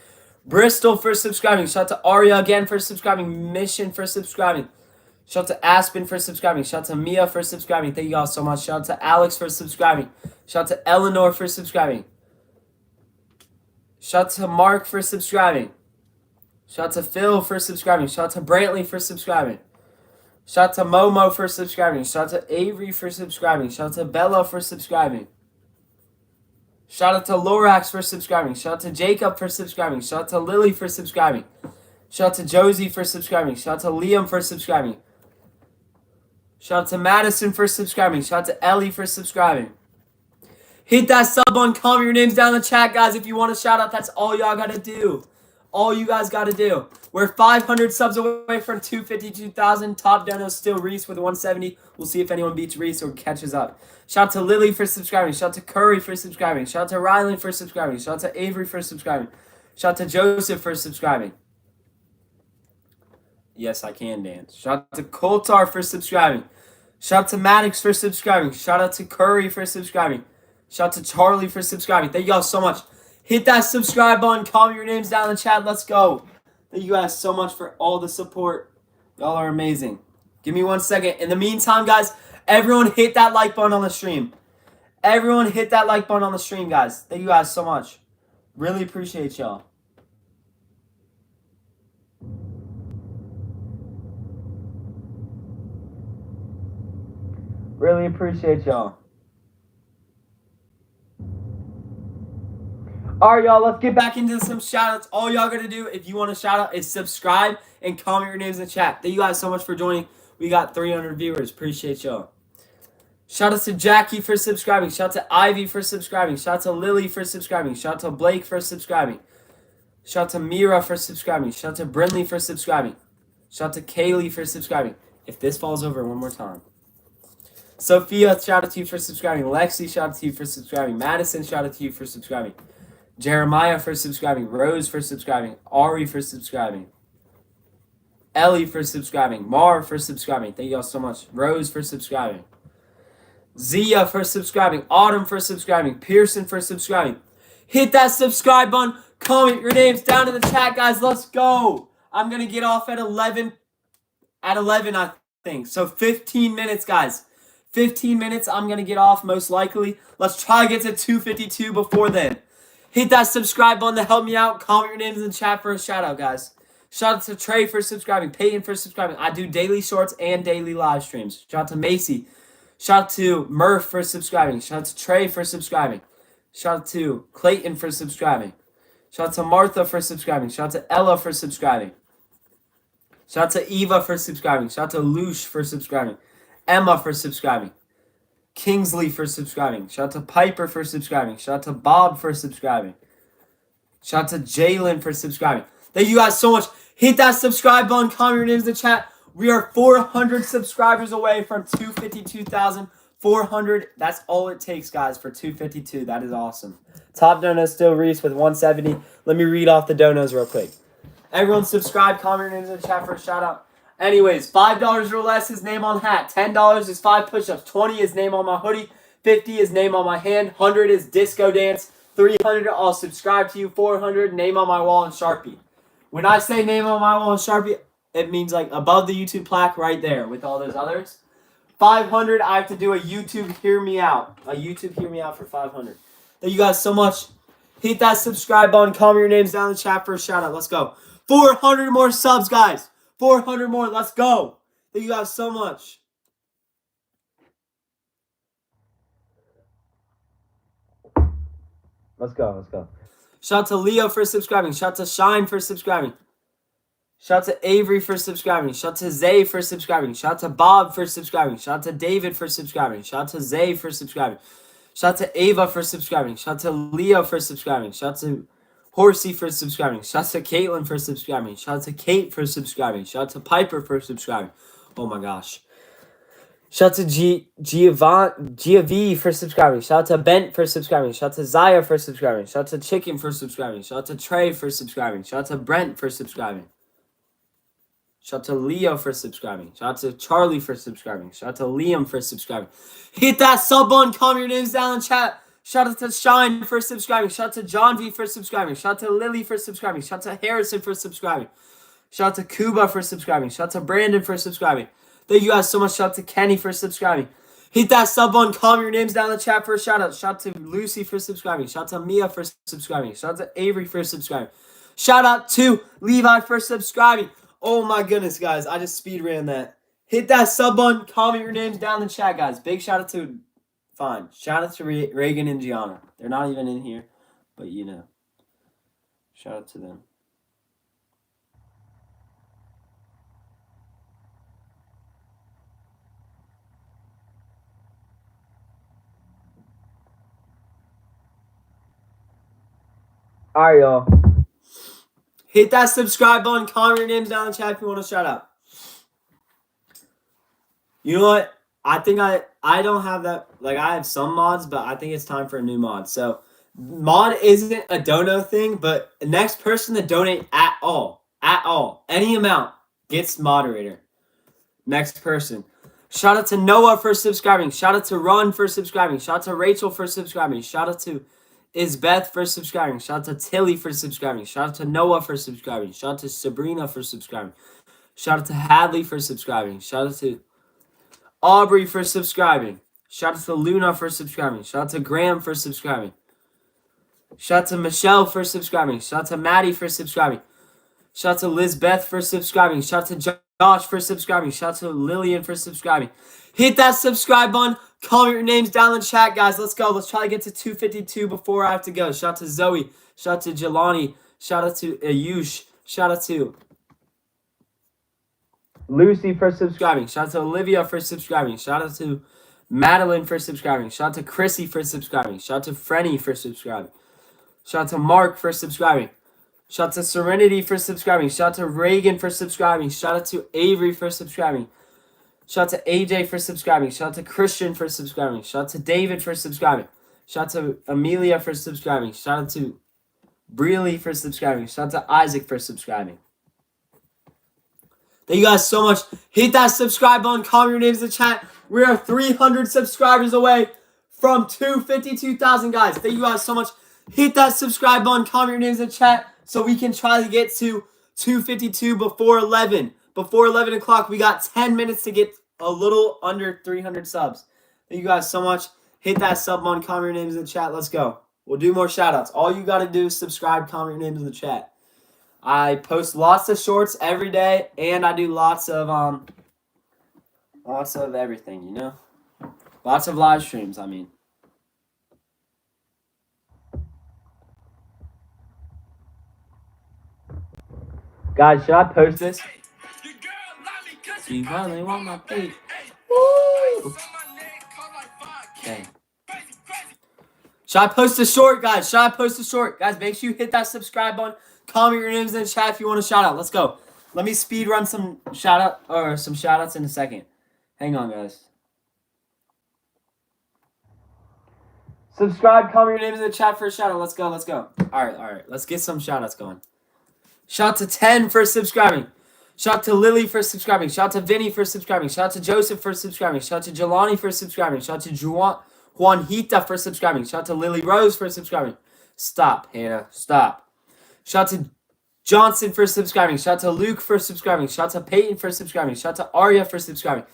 Bristol for subscribing. Shout out to Aria again for subscribing. Mission for subscribing. Shout out to Aspen for subscribing. Shout out to Mia for subscribing. Thank you all so much. Shout out to Alex for subscribing. Shout out to Eleanor for subscribing. Shout out to Mark for subscribing. Shout out to Phil for subscribing. Shout out to Brantley for subscribing. Shout out to Momo for subscribing. Shout out to Avery for subscribing. Shout out to Bella for subscribing. Shout out to Lorax for subscribing. Shout out to Jacob for subscribing. Shout out to Lily for subscribing. Shout out to Josie for subscribing. Shout out to Liam for subscribing. Shout out to Madison for subscribing. Shout out to Ellie for subscribing. Hit that sub on, comment your names down in the chat, guys. If you want a shout out, that's all y'all got to do. All you guys got to do. We're 500 subs away from 252,000. Top dono still Reese with 170. We'll see if anyone beats Reese or catches up. Shout out to Lily for subscribing. Shout out to Curry for subscribing. Shout out to Rylan for subscribing. Shout out to Avery for subscribing. Shout out to Joseph for subscribing. Yes, I can dance. Shout out to Coltar for subscribing. Shout out to Maddox for subscribing. Shout out to Curry for subscribing. Shout out to Charlie for subscribing. Thank you all so much. Hit that subscribe button. Comment your names down in the chat. Let's go. Thank you guys so much for all the support. Y'all are amazing. Give me 1 second. In the meantime, guys, everyone hit that like button on the stream. Everyone hit that like button on the stream, guys. Thank you guys so much. Really appreciate y'all. Really appreciate y'all. All right, y'all, let's get back into some shout-outs. All y'all got to do, if you want a shout-out, is subscribe and comment your names in the chat. Thank you guys so much for joining. We got 300 viewers. Appreciate y'all. Shout out to Jackie for subscribing. Shout out to Ivy for subscribing. Shout out to Lily for subscribing. Shout out to Blake for subscribing. Shout out to Mira for subscribing. Shout out to Brindley for subscribing. Shout out to Kaylee for subscribing. If this falls over one more time. Sophia, shout out to you for subscribing. Lexi, shout out to you for subscribing. Madison, shout out to you for subscribing. Jeremiah for subscribing. Rose for subscribing. Ari for subscribing. Ellie for subscribing. Mar for subscribing. Thank you all so much. Rose for subscribing. Zia for subscribing. Autumn for subscribing. Pearson for subscribing. Hit that subscribe button. Comment your names down in the chat, guys. Let's go. I'm going to get off at 11. At 11, I think. So 15 minutes, guys. 15 minutes. I'm going to get off most likely. Let's try to get to 252 before then. Hit that subscribe button to help me out. Comment your names in the chat for a shout out, guys. Shout out to Trey for subscribing. Peyton for subscribing. I do daily shorts and daily live streams. Shout out to Macy. Shout out to Murph for subscribing. Shout out to Trey for subscribing. Shout out to Clayton for subscribing. Shout out to Martha for subscribing. Shout out to Ella for subscribing. Shout out to Eva for subscribing. Shout out to Lush for subscribing. Emma for subscribing. Kingsley for subscribing. Shout out to Piper for subscribing. Shout out to Bob for subscribing. Shout out to Jalen for subscribing. Thank you guys so much. Hit that subscribe button. Comment your names in the chat. We are 400 subscribers away from 252,000. 400. That's all it takes, guys, for 252. That is awesome. Top dono still Reese with 170. Let me read off the donos real quick. Everyone subscribe. Comment your names in the chat for a shout out. Anyways, $5 or less is name on hat. $10 is 5 push-ups. 20 is name on my hoodie. 50 is name on my hand. 100 is disco dance. 300, I'll subscribe to you. 400, name on my wall and Sharpie. When I say name on my wall and Sharpie, it means like above the YouTube plaque right there with all those others. 500, I have to do a YouTube hear me out. A YouTube hear me out for 500. Thank you guys so much. Hit that subscribe button. Comment your names down in the chat for a shout out. Let's go. 400 more subs, guys. 400 more. Let's go. Thank you guys so much. Let's go. Let's go. Shout out to Leo for subscribing. Shout out to Shine for subscribing. Shout out to Avery for subscribing. Shout out to Zay for subscribing. Shout out to Bob for subscribing. Shout out to David for subscribing. Shout out to Zay for subscribing. Shout out to Ava for subscribing. Shout out to Leo for subscribing. Shout out to Horsey for subscribing. Shout out to Caitlin for subscribing. Shout out to Kate for subscribing. Shout out to Piper for subscribing. Oh my gosh. Shout out to Giovanni for subscribing. Shout out to Bent for subscribing. Shout out to Zaya for subscribing. Shout out to Chicken for subscribing. Shout out to Trey for subscribing. Shout out to Brent for subscribing. Shout out to Leo for subscribing. Shout out to Charlie for subscribing. Shout out to Liam for subscribing. Hit that sub button. Comment your names down in chat. Shout out to Shine for subscribing. Shout out to John V for subscribing. Shout out to Lily for subscribing. Shout out to Harrison for subscribing. Shout out to Kuba for subscribing. Shout out to Brandon for subscribing. Thank you guys so much. Shout out to Kenny for subscribing. Hit that sub button. Comment your names down in the chat for a shout out. Shout out to Lucy for subscribing. Shout out to Mia for subscribing. Shout out to Avery for subscribing. Shout out to Levi for subscribing. Oh my goodness, guys. I just speed ran that. Hit that sub button. Comment your names down in the chat, guys. Big shout out to... Fine. Shout out to Reagan and Gianna. They're not even in here, but you know. Shout out to them. All right, y'all. Hit that subscribe button. Comment your names down in the chat if you want to shout out. You know what? I think I don't have that. Like, I have some mods, but I think it's time for a new mod. So, mod isn't a dono thing, but the next person to donate at all, any amount, gets moderator. Next person. Shout out to Noah for subscribing. Shout out to Ron for subscribing. Shout out to Rachel for subscribing. Shout out to Isbeth for subscribing. Shout out to Tilly for subscribing. Shout out to Noah for subscribing. Shout out to Sabrina for subscribing. Shout out to Hadley for subscribing. Shout out to Aubrey for subscribing. Shout out to Luna for subscribing. Shout out to Graham for subscribing. Shout out to Michelle for subscribing. Shout out to Maddie for subscribing. Shout out to Lizbeth for subscribing. Shout out to Josh for subscribing. Shout out to Lillian for subscribing. Hit that subscribe button. Comment your names down in the chat, guys. Let's go. Let's try to get to 252 before I have to go. Shout out to Zoe. Shout out to Jelani. Shout out to Ayush. Shout out to Lucy for subscribing. Shout out to Olivia for subscribing. Shout out to Madeline for subscribing. Shout out to Chrissy for subscribing. Shout out to Frenny for subscribing. Shout out to Mark for subscribing. Shout out to Serenity for subscribing. Shout out to Reagan for subscribing. Shout out to Avery for subscribing. Shout out to AJ for subscribing. Shout out to Christian for subscribing. Shout out to David for subscribing. Shout out to Amelia for subscribing. Shout out to Breely for subscribing. Shout out to Isaac for subscribing. Thank you guys so much. Hit that subscribe button. Comment your names in the chat. We are 300 subscribers away from 252,000, guys. Thank you guys so much. Hit that subscribe button. Comment your names in the chat so we can try to get to 252 before 11. Before 11 o'clock, we got 10 minutes to get a little under 300 subs. Thank you guys so much. Hit that sub button. Comment your names in the chat. Let's go. We'll do more shout outs. All you got to do is subscribe. Comment your names in the chat. I post lots of shorts every day, and I do lots of everything, you know? Lots of live streams, I mean. Guys, should I post this? You finally want my feet. Woo! Okay. Should I post a short, guys? Should I post a short? Guys, make sure you hit that subscribe button. Comment your names in the chat if you want a shout out. Let's go. Let me speed run some shout outs in a second. Hang on, guys. Subscribe, comment your names in the chat for a shout out. Let's go. All right. Let's get some shout outs going. Shout out to 10 for subscribing. Shout out to Lily for subscribing. Shout out to Vinny for subscribing. Shout out to Joseph for subscribing. Shout out to Jelani for subscribing. Shout out to Juanita for subscribing. Shout out to Lily Rose for subscribing. Stop, Hannah. Stop. Shout out to Johnson for subscribing. Shout out to Luke for subscribing. Shout out to Peyton for subscribing. Shout out to Arya for subscribing.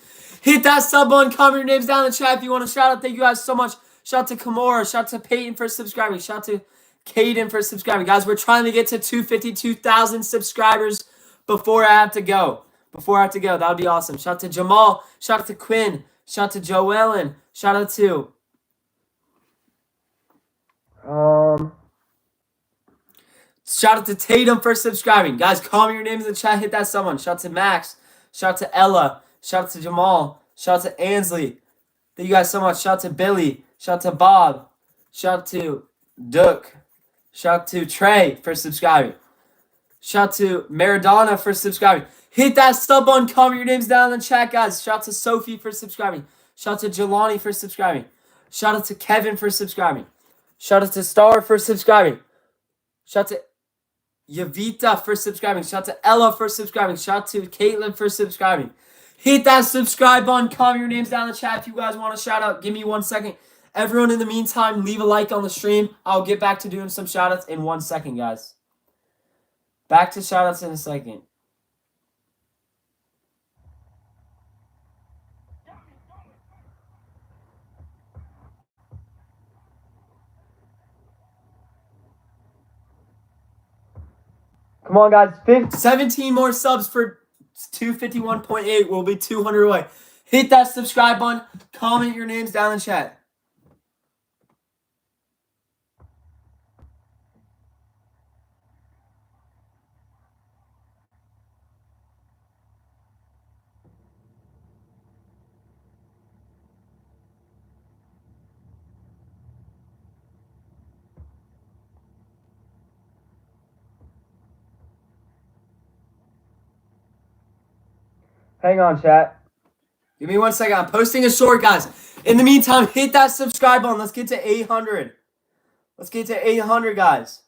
Hit that sub button. Comment your names down in the chat if you want to shout out. Thank you guys so much. Shout out to Kimura. Shout out to Peyton for subscribing. Shout out to Caden for subscribing. Guys, we're trying to get to 252,000 subscribers before I have to go. That would be awesome. Shout out to Jamal. Shout out to Quinn. Shout out to Joellen. Shout out to shout out to Tatum for subscribing. Guys, comment your names in the chat. Hit that someone. Shout out to Max. Shout out to Ella. Shout out to Jamal. Shout out to Ansley. Thank you guys so much. Shout out to Billy. Shout out to Bob. Shout out to Duke. Shout out to Trey for subscribing. Shout out to Maradona for subscribing. Hit that sub button. Comment your names down in the chat, guys. Shout out to Sophie for subscribing. Shout out to Jelani for subscribing. Shout out to Kevin for subscribing. Shout out to Star for subscribing. Shout out to Yavita for subscribing. Shout out to Ella for subscribing. Shout out to Caitlin for subscribing. Hit that subscribe button. Comment your names down in the chat if you guys want a shout out. Give me 1 second. Everyone, in the meantime, leave a like on the stream. I'll get back to doing some shout outs in 1 second, guys. Back to shout outs in a second. Come on, guys. 17 more subs for 251.8. We'll be 200 away. Hit that subscribe button. Comment your names down in chat. Hang on, chat. Give me 1 second. I'm posting a short, guys. In the meantime, hit that subscribe button. Let's get to 800. Let's get to 800, guys.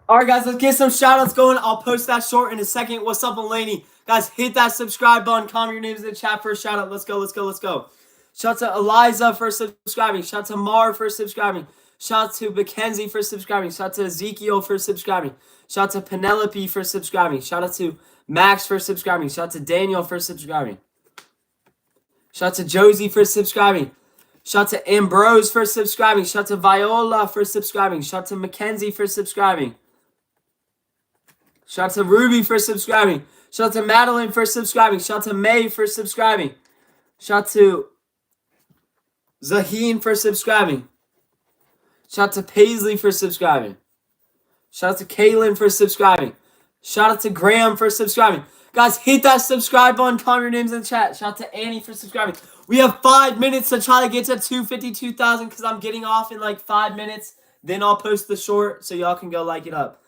All right, guys, let's get some shout-outs going. I'll post that short in a second. What's up, Elaney? Guys, hit that subscribe button. Comment your names in the chat for a shout-out. Let's go, let's go, let's go. Shout out to Eliza for subscribing. Shout out to Mar for subscribing. Shout out to Mackenzie for subscribing. Shout out to Ezekiel for subscribing. Shout out to Penelope for subscribing. Shout out to Max for subscribing. Shout out to Daniel for subscribing. Shout out to Josie for subscribing. Shout out to Ambrose for subscribing. Shout out to Viola for subscribing. Shout out to Mackenzie for subscribing. Shout out to Ruby for subscribing. Shout out to Madeline for subscribing. Shout out to May for subscribing. Shout out to Zaheen for subscribing. Shout out to Paisley for subscribing. Shout out to Kaylin for subscribing. Shout out to Graham for subscribing. Guys, hit that subscribe button. Comment your names in the chat. Shout out to Annie for subscribing. We have 5 minutes to try to get to 252,000 because I'm getting off in like 5 minutes. Then I'll post the short so y'all can go like it up.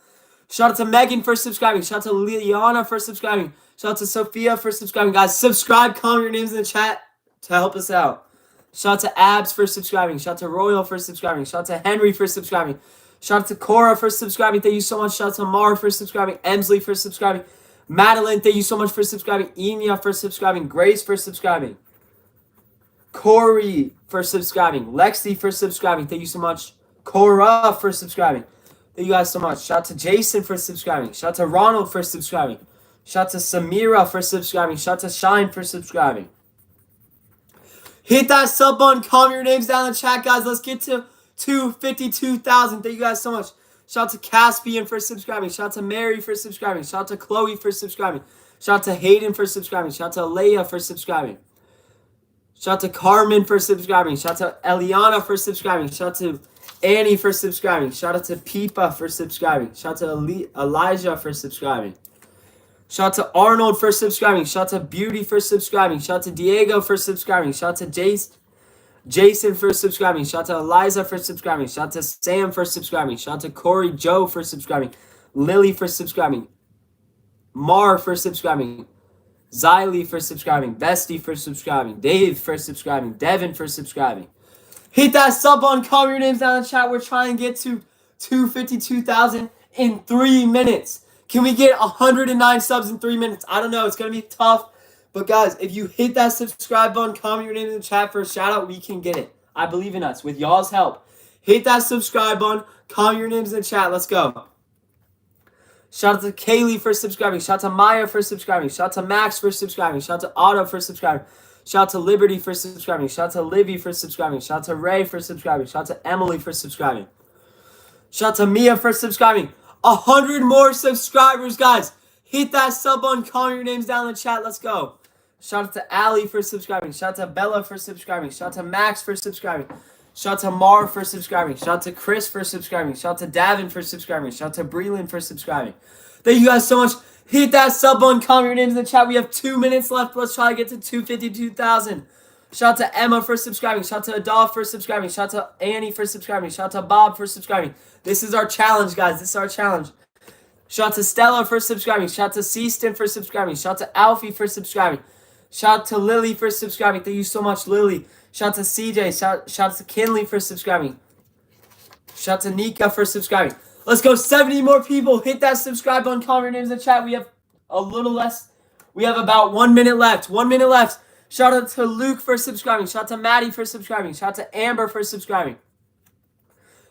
Shout out to Megan for subscribing. Shout out to Liana for subscribing. Shout out to Sophia for subscribing. Guys, subscribe, comment your names in the chat to help us out. Shout out to Abs for subscribing. Shout out to Royal for subscribing. Shout out to Henry for subscribing. Shout out to Cora for subscribing. Thank you so much. Shout out to Mar for subscribing. Emsley for subscribing. Madeline, thank you so much for subscribing. Enya for subscribing. Grace for subscribing. Corey for subscribing. Lexi for subscribing. Thank you so much. Cora for subscribing. Thank you guys so much. Shout out to Jason for subscribing. Shout out to Ronald for subscribing. Shout out to Samira for subscribing. Shout out to Shine for subscribing. Hit that sub button. Comment your names down in the chat, guys. Let's get to 252,000. Thank you guys so much. Shout out to Caspian for subscribing. Shout out to Mary for subscribing. Shout out to Chloe for subscribing. Shout out to Hayden for subscribing. Shout out to Leia for subscribing. Shout out to Carmen for subscribing. Shout out to Eliana for subscribing. Shout out to Annie for subscribing. Shout out to Peepa for subscribing. Shout out to Elijah for subscribing. Shout out to Arnold for subscribing. Shout out to Beauty for subscribing. Shout out to Diego for subscribing. Shout out to Jason for subscribing. Shout out to Eliza for subscribing. Shout out to Sam for subscribing. Shout out to Corey Joe for subscribing. Lily for subscribing. Mar for subscribing. Xylee for subscribing. Bestie for subscribing. Dave for subscribing. Devin for subscribing. Hit that sub button. Comment your names down in the chat. We're trying to get to 252,000 in 3 minutes. Can we get 109 subs in 3 minutes? I don't know. It's going to be tough. But guys, if you hit that subscribe button, comment your name in the chat for a shout out, we can get it. I believe in us. With y'all's help. Hit that subscribe button. Comment your names in the chat. Let's go. Shout out to Kaylee for subscribing. Shout out to Maya for subscribing. Shout out to Max for subscribing. Shout out to Otto for subscribing. Shout out to Liberty for subscribing. Shout out to Livy for subscribing. Shout out to Ray for subscribing. Shout out to Emily for subscribing. Shout out to Mia for subscribing. 100 more subscribers, guys. Hit that sub button. Comment your names down in the chat. Let's go. Shout out to Ali for subscribing. Shout out to Bella for subscribing. Shout out to Max for subscribing. Shout out to Mar for subscribing. Shout out to Chris for subscribing. Shout out to Davin for subscribing. Shout out to Breland for subscribing. Thank you guys so much. Hit that sub button, comment your names in the chat. We have 2 minutes left. Let's try to get to 252,000. Shout out to Emma for subscribing. Shout out to Adolph for subscribing. Shout out to Annie for subscribing. Shout out to Bob for subscribing. This is our challenge, guys. This is our challenge. Shout out to Stella for subscribing. Shout out to Seaston for subscribing. Shout out to Alfie for subscribing. Shout out to Lily for subscribing. Thank you so much, Lily. Shout out to CJ. Shout out to Kinley for subscribing. Shout out to Nika for subscribing. Let's go 70 more people. Hit that subscribe button. Comment your names in the chat. We have a little less. We have about 1 minute left. 1 minute left. Shout out to Luke for subscribing. Shout out to Maddie for subscribing. Shout out to Amber for subscribing.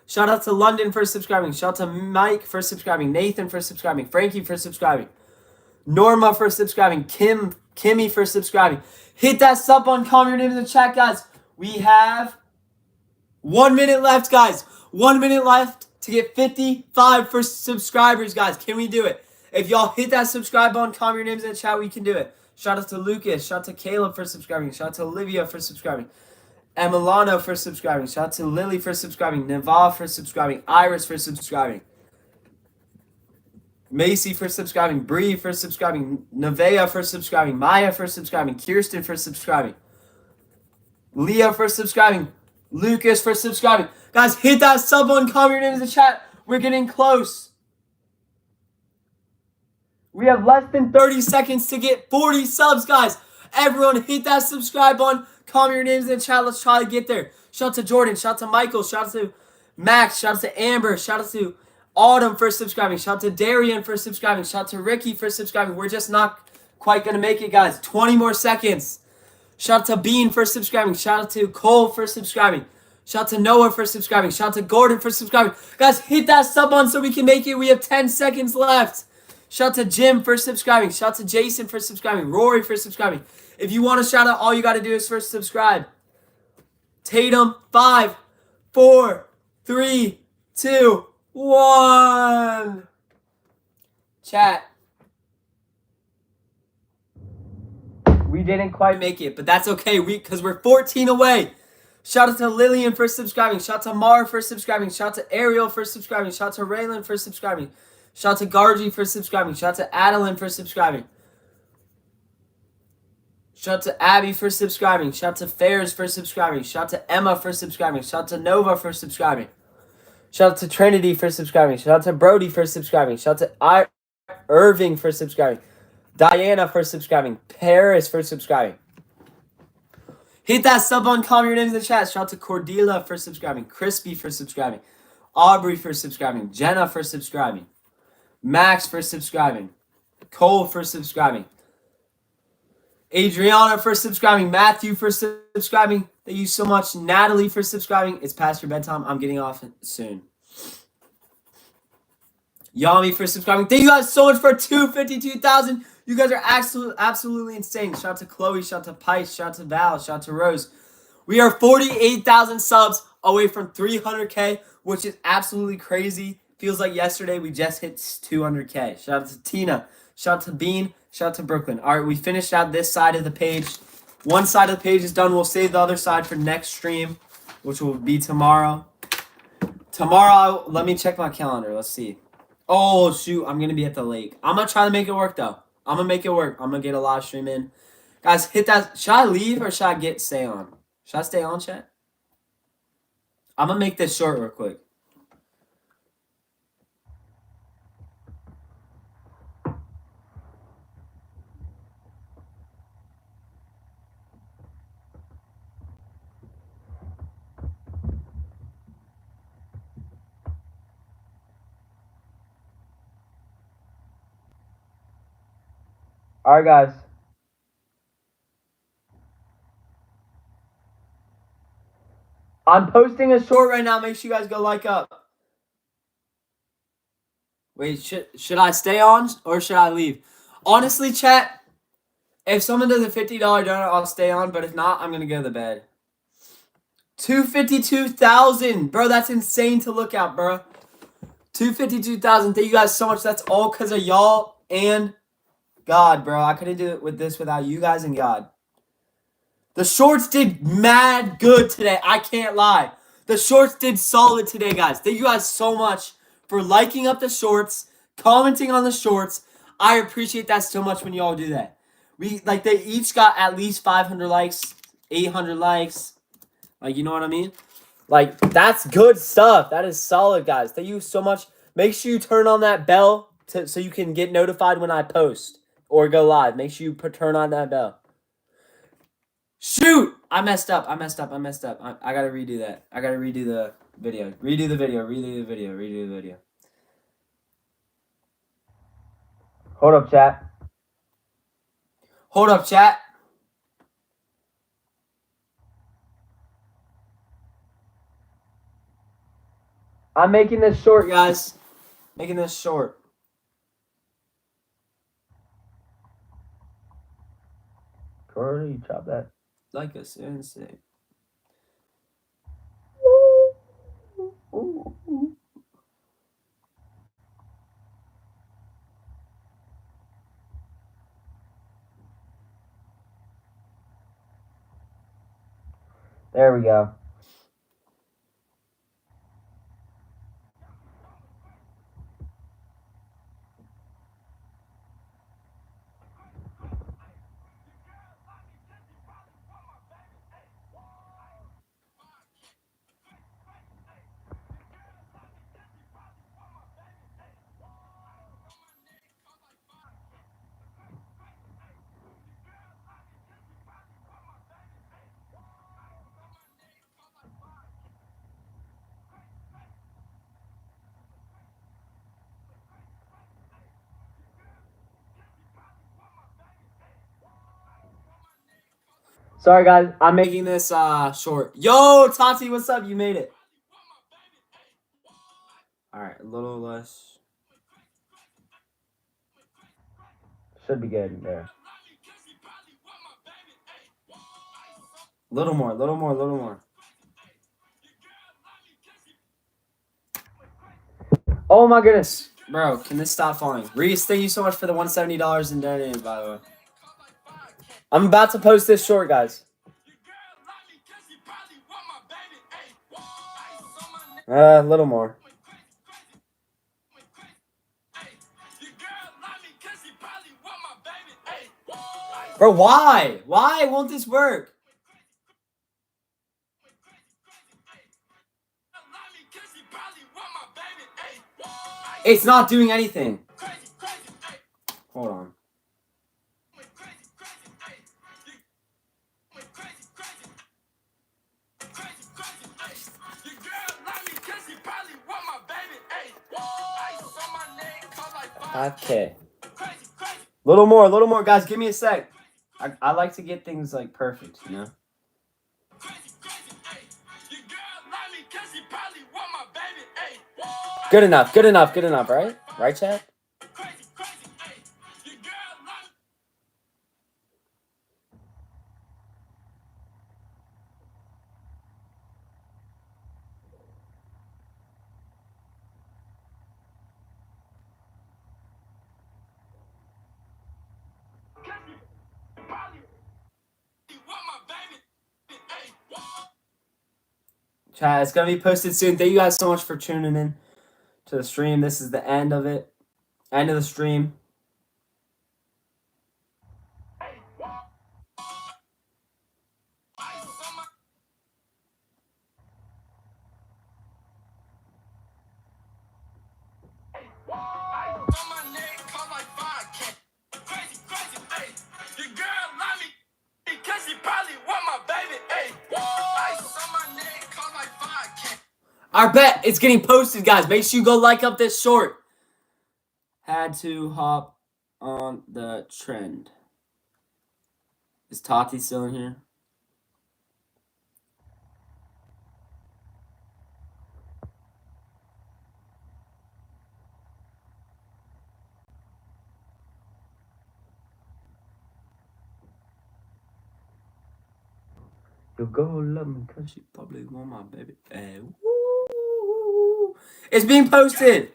Shout out to London for subscribing. Shout out to Mike for subscribing. Nathan for subscribing. Frankie for subscribing. Norma for subscribing. Kimmy for subscribing. Hit that sub button. Comment your name in the chat, guys. We have 1 minute left, guys. 1 minute left to get 55 for subscribers, guys. Can we do it? If y'all hit that subscribe button, comment your names in the chat, we can do it. Shout out to Lucas. Shout out to Caleb for subscribing. Shout out to Olivia for subscribing. Emiliano for subscribing. Shout out to Lily for subscribing. Neva for subscribing. Iris for subscribing. Macy for subscribing. Bree for subscribing. Nevea for subscribing. Maya for subscribing. Kirsten for subscribing. Leah for subscribing. Lucas for subscribing. Guys, hit that sub button. Comment your name in the chat. We're getting close. We have less than 30 seconds to get 40 subs, guys. Everyone, hit that subscribe button. Comment your names in the chat. Let's try to get there. Shout out to Jordan. Shout out to Michael. Shout out to Max. Shout out to Amber. Shout out to Autumn for subscribing. Shout out to Darian for subscribing. Shout out to Ricky for subscribing. We're just not quite going to make it, guys. 20 more seconds. Shout out to Bean for subscribing. Shout out to Cole for subscribing. Shout out to Noah for subscribing. Shout out to Gordon for subscribing. Guys, hit that sub button so we can make it. We have 10 seconds left. Shout out to Jim for subscribing. Shout out to Jason for subscribing. Rory for subscribing. If you want to shout out, all you got to do is first subscribe. Tatum, 5, 4, 3, 2, 1. Chat. We didn't quite make it, but that's okay. Because we're 14 away. Shout out to Lillian for subscribing. Shout out to Mar for subscribing. Shout out to Ariel for subscribing. Shout out to Raylan for subscribing. Shout out to Gargi for subscribing. Shout out to Adeline for subscribing. Shout out to Abby for subscribing. Shout out to Fairs for subscribing. Shout out to Emma for subscribing. Shout out to Nova for subscribing. Shout out to Trinity for subscribing. Shout out to Brody for subscribing. Shout out to Irving for subscribing. Diana for subscribing. Paris for subscribing. Hit that sub button. Comment your names in the chat. Shout out to Cordelia for subscribing. Crispy for subscribing. Aubrey for subscribing. Jenna for subscribing. Max for subscribing. Cole for subscribing. Adriana for subscribing. Matthew for subscribing. Thank you so much. Natalie for subscribing. It's past your bedtime. I'm getting off soon. Yami for subscribing. Thank you guys so much for 252,000. You guys are absolutely insane. Shout out to Chloe. Shout out to Pice. Shout out to Val. Shout out to Rose. We are 48,000 subs away from 300K, which is absolutely crazy. Feels like yesterday we just hit 200K. Shout out to Tina. Shout out to Bean. Shout out to Brooklyn. All right, we finished out this side of the page. One side of the page is done. We'll save the other side for next stream, which will be tomorrow. Tomorrow, let me check my calendar. Let's see. Oh, shoot. I'm going to be at the lake. I'm going to try to make it work, though. I'm going to make it work. I'm going to get a live stream in. Guys, hit that. Should I leave or should I stay on? Should I stay on, chat? I'm going to make this short real quick. All right, guys. I'm posting a short right now. Make sure you guys go like up. Wait, should I stay on or should I leave? Honestly, chat, if someone does a $50 donut, I'll stay on. But if not, I'm going to go to bed. 252,000. Bro, that's insane to look at, bro. 252,000. Thank you guys so much. That's all because of y'all and God, bro. I couldn't do it with this without you guys and God. The shorts did mad good today. I can't lie. The shorts did solid today, guys. Thank you guys so much for liking up the shorts, commenting on the shorts. I appreciate that so much when y'all do that. They each got at least 500 likes, 800 likes. Like, you know what I mean? Like, that's good stuff. That is solid, guys. Thank you so much. Make sure you turn on that bell so you can get notified when I post or go live. Make sure you turn on that bell. Shoot! I messed up. I gotta redo that. I gotta redo the video. Redo the video. Hold up, chat. I'm making this short, guys. Making this short. Corey, you chop that like a sensei. There we go. Sorry, guys. I'm making this short. Yo, Tati, what's up? You made it. All right, a little less. Should be good there. Little more. Oh my goodness. Bro, can this stop falling? Reese, thank you so much for the $170 in donating, by the way. I'm about to post this short, guys. A little more. Bro, why? Why won't this work? It's not doing anything. Hold on. Okay. Little more, guys. Give me a sec. I like to get things like perfect, you know. Good enough, right? Right, chat? Chat, it's gonna be posted soon. Thank you guys so much for tuning in to the stream. This is the end of it. End of the stream. Our bet, it's getting posted, guys. Make sure you go like up this short. Had to hop on the trend. Is Tati still in here? You'll go love me because she probably want my baby. Hey, woo. It's being posted.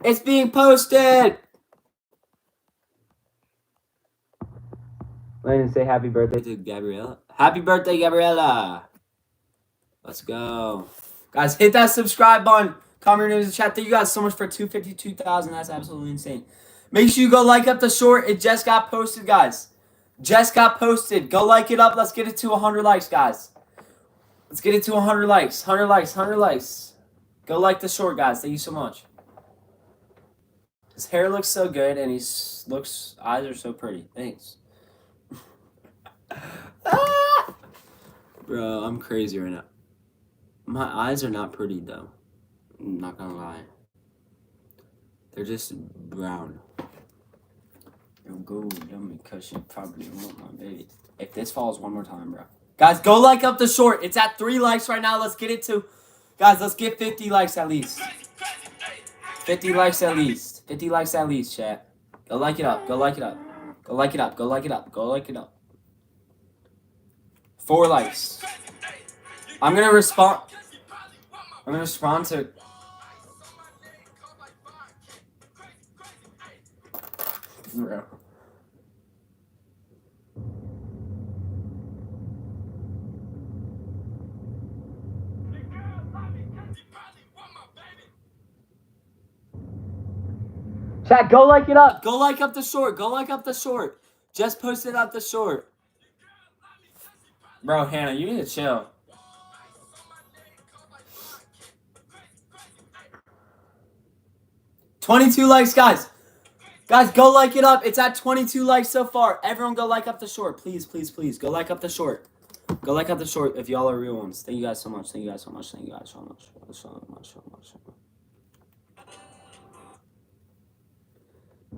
It's being posted. Let me say happy birthday to Gabriella. Happy birthday, Gabriella. Let's go. Guys, hit that subscribe button. Comment your names in the chat. Thank you guys so much for 252,000. That's absolutely insane. Make sure you go like up the short. It just got posted, guys. Just got posted. Go like it up. Let's get it to 100 likes, guys. Let's get it to 100 likes. 100 likes. 100 likes. Go like the short, guys. Thank you so much. His hair looks so good, and eyes are so pretty. Thanks. Ah! Bro, I'm crazy right now. My eyes are not pretty, though. I'm not gonna lie. They're just brown. You'll go yummy because you probably want my baby. If this falls one more time, bro. Guys, go like up the short. It's at 3 likes right now. Let's get it to... Guys, let's get 50 likes at least. 50 likes at least. 50 likes at least, chat. Go like it up. Go like it up. Go like it up. Go like it up. Go like it up. 4 likes. I'm gonna respond to... Bro. Chat, go like it up. Go like up the short. Go like up the short. Just posted up the short. Bro, Hannah, you need to chill. $22 likes, guys. Guys, go like it up. It's at 22 likes so far. Everyone go like up the short. Please, please, please. Go like up the short. Go like up the short if y'all are real ones. Thank you guys so much. Thank you guys so much. Thank you guys so much. So much.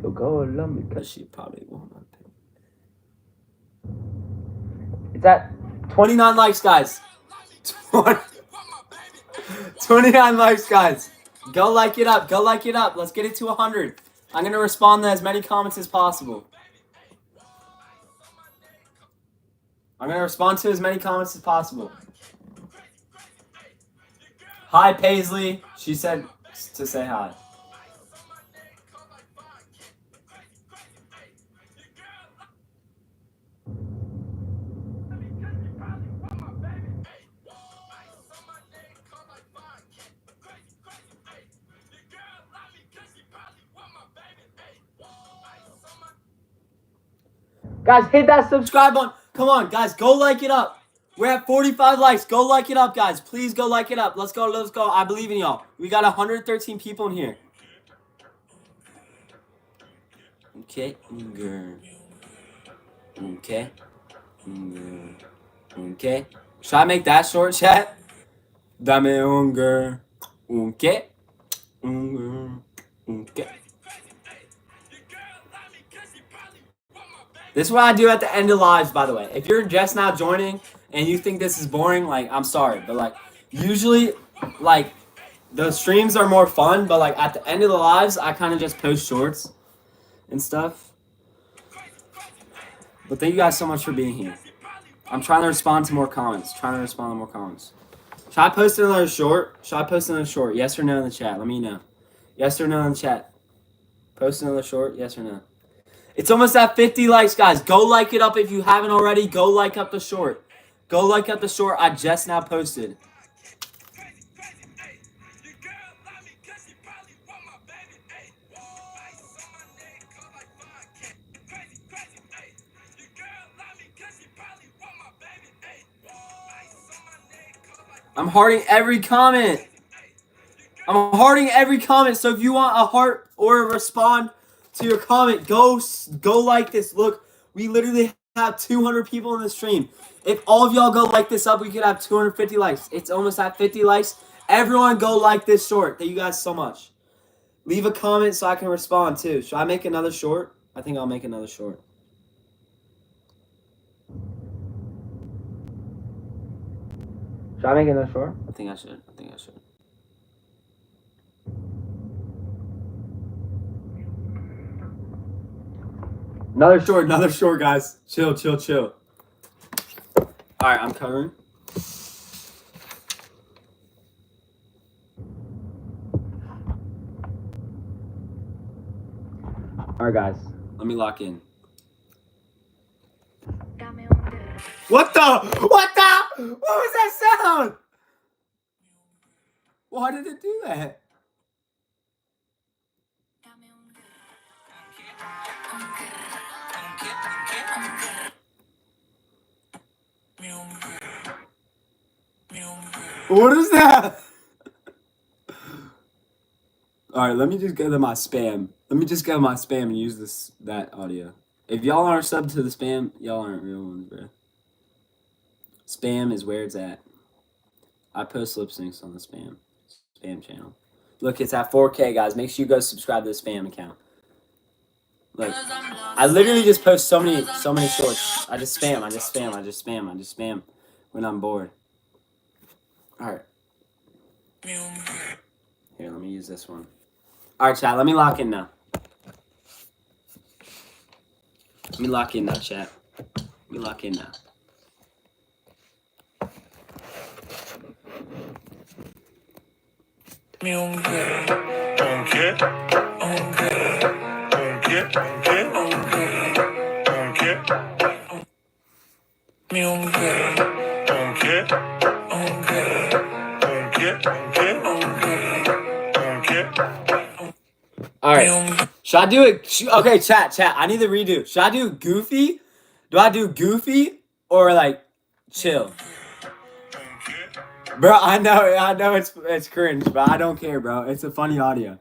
You'll go and love me because she probably won't. It's at 29 likes, guys. 29 likes, guys. Go like it up. Go like it up. Let's get it to 100. I'm going to respond to as many comments as possible. I'm going to respond to as many comments as possible. Hi, Paisley. She said to say hi. Guys, hit that subscribe button. Come on, guys, go like it up. We're at 45 likes. Go like it up, guys. Please go like it up. Let's go, let's go. I believe in y'all. We got 113 people in here. Okay. Okay. Okay. Should I make that short, chat? Dame hunger. Okay. Okay. This is what I do at the end of lives, by the way. If you're just now joining and you think this is boring, like, I'm sorry. But, like, usually, like, the streams are more fun. But, like, at the end of the lives, I kind of just post shorts and stuff. But thank you guys so much for being here. I'm trying to respond to more comments. Should I post another short? Yes or no in the chat? Let me know. Yes or no in the chat? Post another short? Yes or no? It's almost at 50 likes, guys. Go like it up if you haven't already. Go like up the short. Go like up the short. I just now posted. I'm hearting every comment. So if you want a heart or a respond to your comment, go like this. Look, we literally have 200 people in the stream. If all of y'all go like this up, we could have 250 likes. It's almost at 50 likes. Everyone go like this short. Thank you guys so much. Leave a comment so I can respond too. Should I make another short? I think I'll make another short. Should I make another short? I think I should. Another short, guys. Chill. Alright, I'm covering. Alright, guys. Let me lock in. What was that sound? Why did it do that? What is that? All right, let me just go to my spam. Let me just go to my spam and use that audio. If y'all aren't subbed to the spam, y'all aren't real ones, bro. Spam is where it's at. I post lip syncs on the spam channel. Look, it's at 4K, guys. Make sure you go subscribe to the spam account. Look, I literally just post so many shorts. I just spam when I'm bored. All right. Here, let me use this one. All right, chat. Let me lock in now. Let me lock in now, chat. Let me lock in now. All right. Should I do it? Okay, chat. I need to redo. Should I do goofy? Do I do goofy or like chill? Bro, I know it's cringe, but I don't care, bro. It's a funny audio.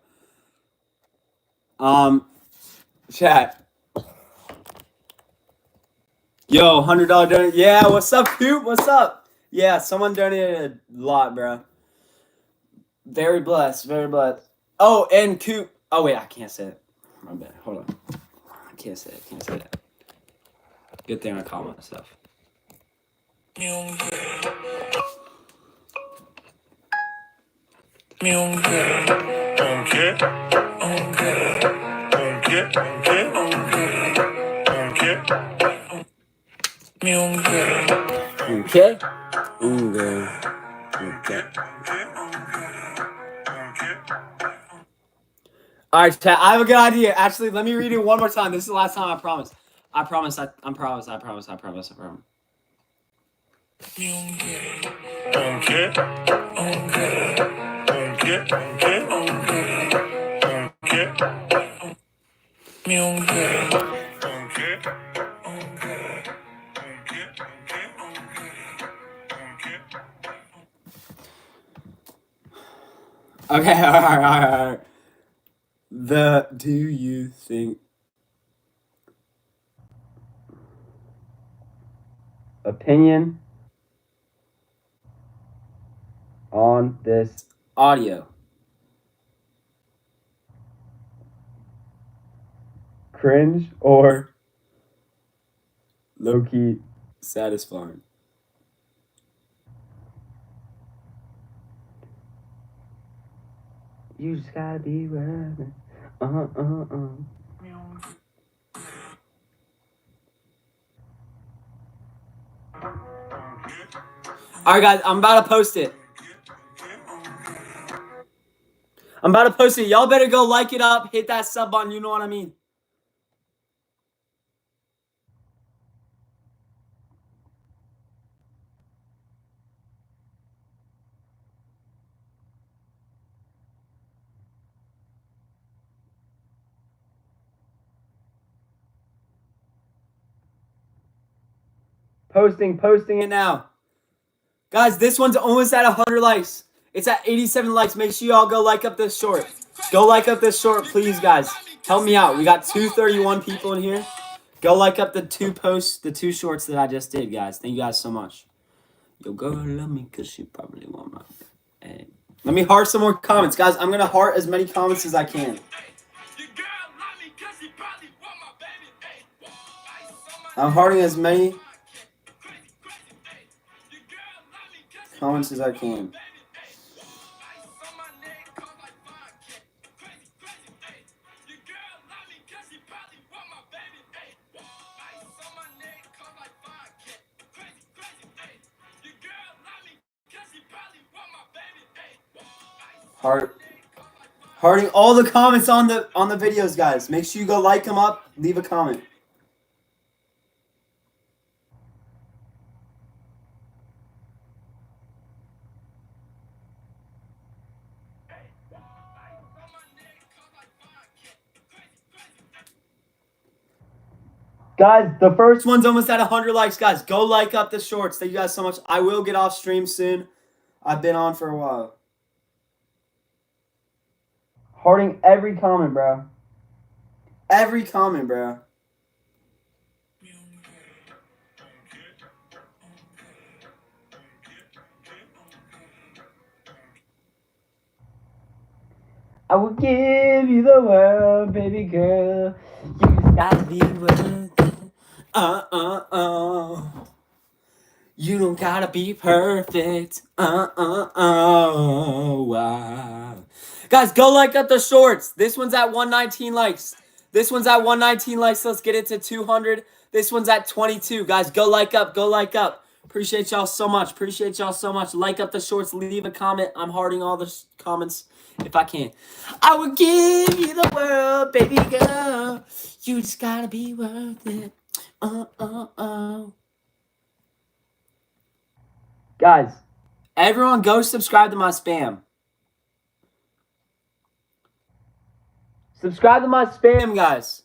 Chat. Yo, $100 donate. Yeah, what's up, Coop? What's up? Yeah, someone donated a lot, bro. Very blessed, very blessed. Oh, and Coop. Oh wait, I can't say it. My bad. Hold on. I can't say it. Good thing I caught myself. Okay. All right, chat. I have a good idea. Actually, let me read it one more time. This is the last time. I promise. I promise. Okay. All right. Do you think opinion on this audio? Cringe or low-key satisfying? You just gotta be running. Alright, guys, I'm about to post it. Y'all better go like it up, hit that sub button, you know what I mean. Posting it now. Guys, this one's almost at 100 likes. It's at 87 likes. Make sure y'all go like up this short. Go like up this short, please, guys. Help me out. We got 231 people in here. Go like up the two shorts that I just did, guys. Thank you guys so much. Yo, girl love me because she probably want my hey. Let me heart some more comments, guys. I'm going to heart as many comments as I can. I'm hearting as many comments as I can. Hearting all the comments on the videos, guys. Make sure you go like them up, leave a comment. Guys, the first one's almost at 100 likes, guys. Go like up the shorts. Thank you guys so much. I will get off stream soon. I've been on for a while. Hearting every comment, bro. Every comment, bro. I will give you the world, baby girl. You just gotta be worth it. You don't gotta be perfect. Wow. Guys, go like up the shorts. This one's at 119 likes. This one's at 119 likes. Let's get it to 200. This one's at 22. Guys, go like up. Go like up. Appreciate y'all so much. Appreciate y'all so much. Like up the shorts. Leave a comment. I'm hearting all the comments if I can. I would give you the world, baby girl. You just gotta be worth it. Guys, everyone go subscribe to my spam. Subscribe to my spam, guys.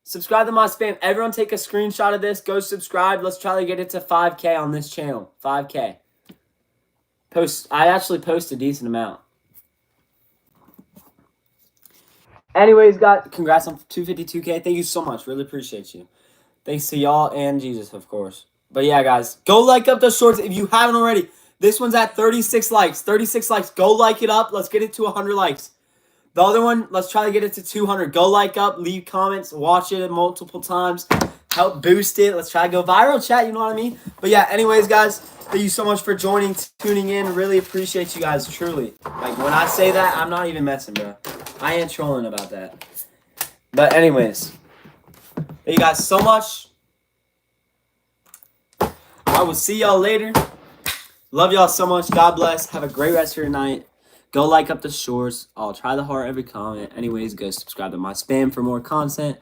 Subscribe to my spam. Everyone take a screenshot of this. Go subscribe. Let's try to get it to 5K on this channel. 5K. I actually post a decent amount. Anyways, guys, congrats on 252K. Thank you so much. Really appreciate you. Thanks to y'all and Jesus, of course. But yeah, guys, go like up the shorts if you haven't already. This one's at 36 likes. 36 likes. Go like it up. Let's get it to 100 likes. The other one, let's try to get it to 200. Go like up, leave comments, watch it multiple times. Help boost it. Let's try to go viral, chat. You know what I mean? But yeah, anyways, guys, thank you so much for joining, tuning in. Really appreciate you guys, truly. Like, when I say that, I'm not even messing, bro. I ain't trolling about that. But anyways, thank you guys so much. I will see y'all later. Love y'all so much. God bless. Have a great rest of your night. Go like up the shorts. I'll try to heart every comment. Anyways, go subscribe to my spam for more content.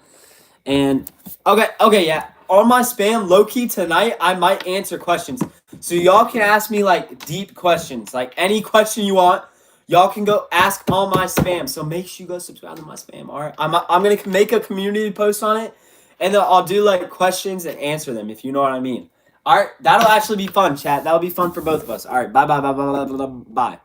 And okay, yeah. On my spam, low-key tonight, I might answer questions. So y'all can ask me like deep questions. Like any question you want, y'all can go ask on my spam. So make sure you go subscribe to my spam. All right. I'm gonna make a community post on it, and then I'll do like questions and answer them if you know what I mean. All right, that'll actually be fun, chat. That'll be fun for both of us. All right, bye.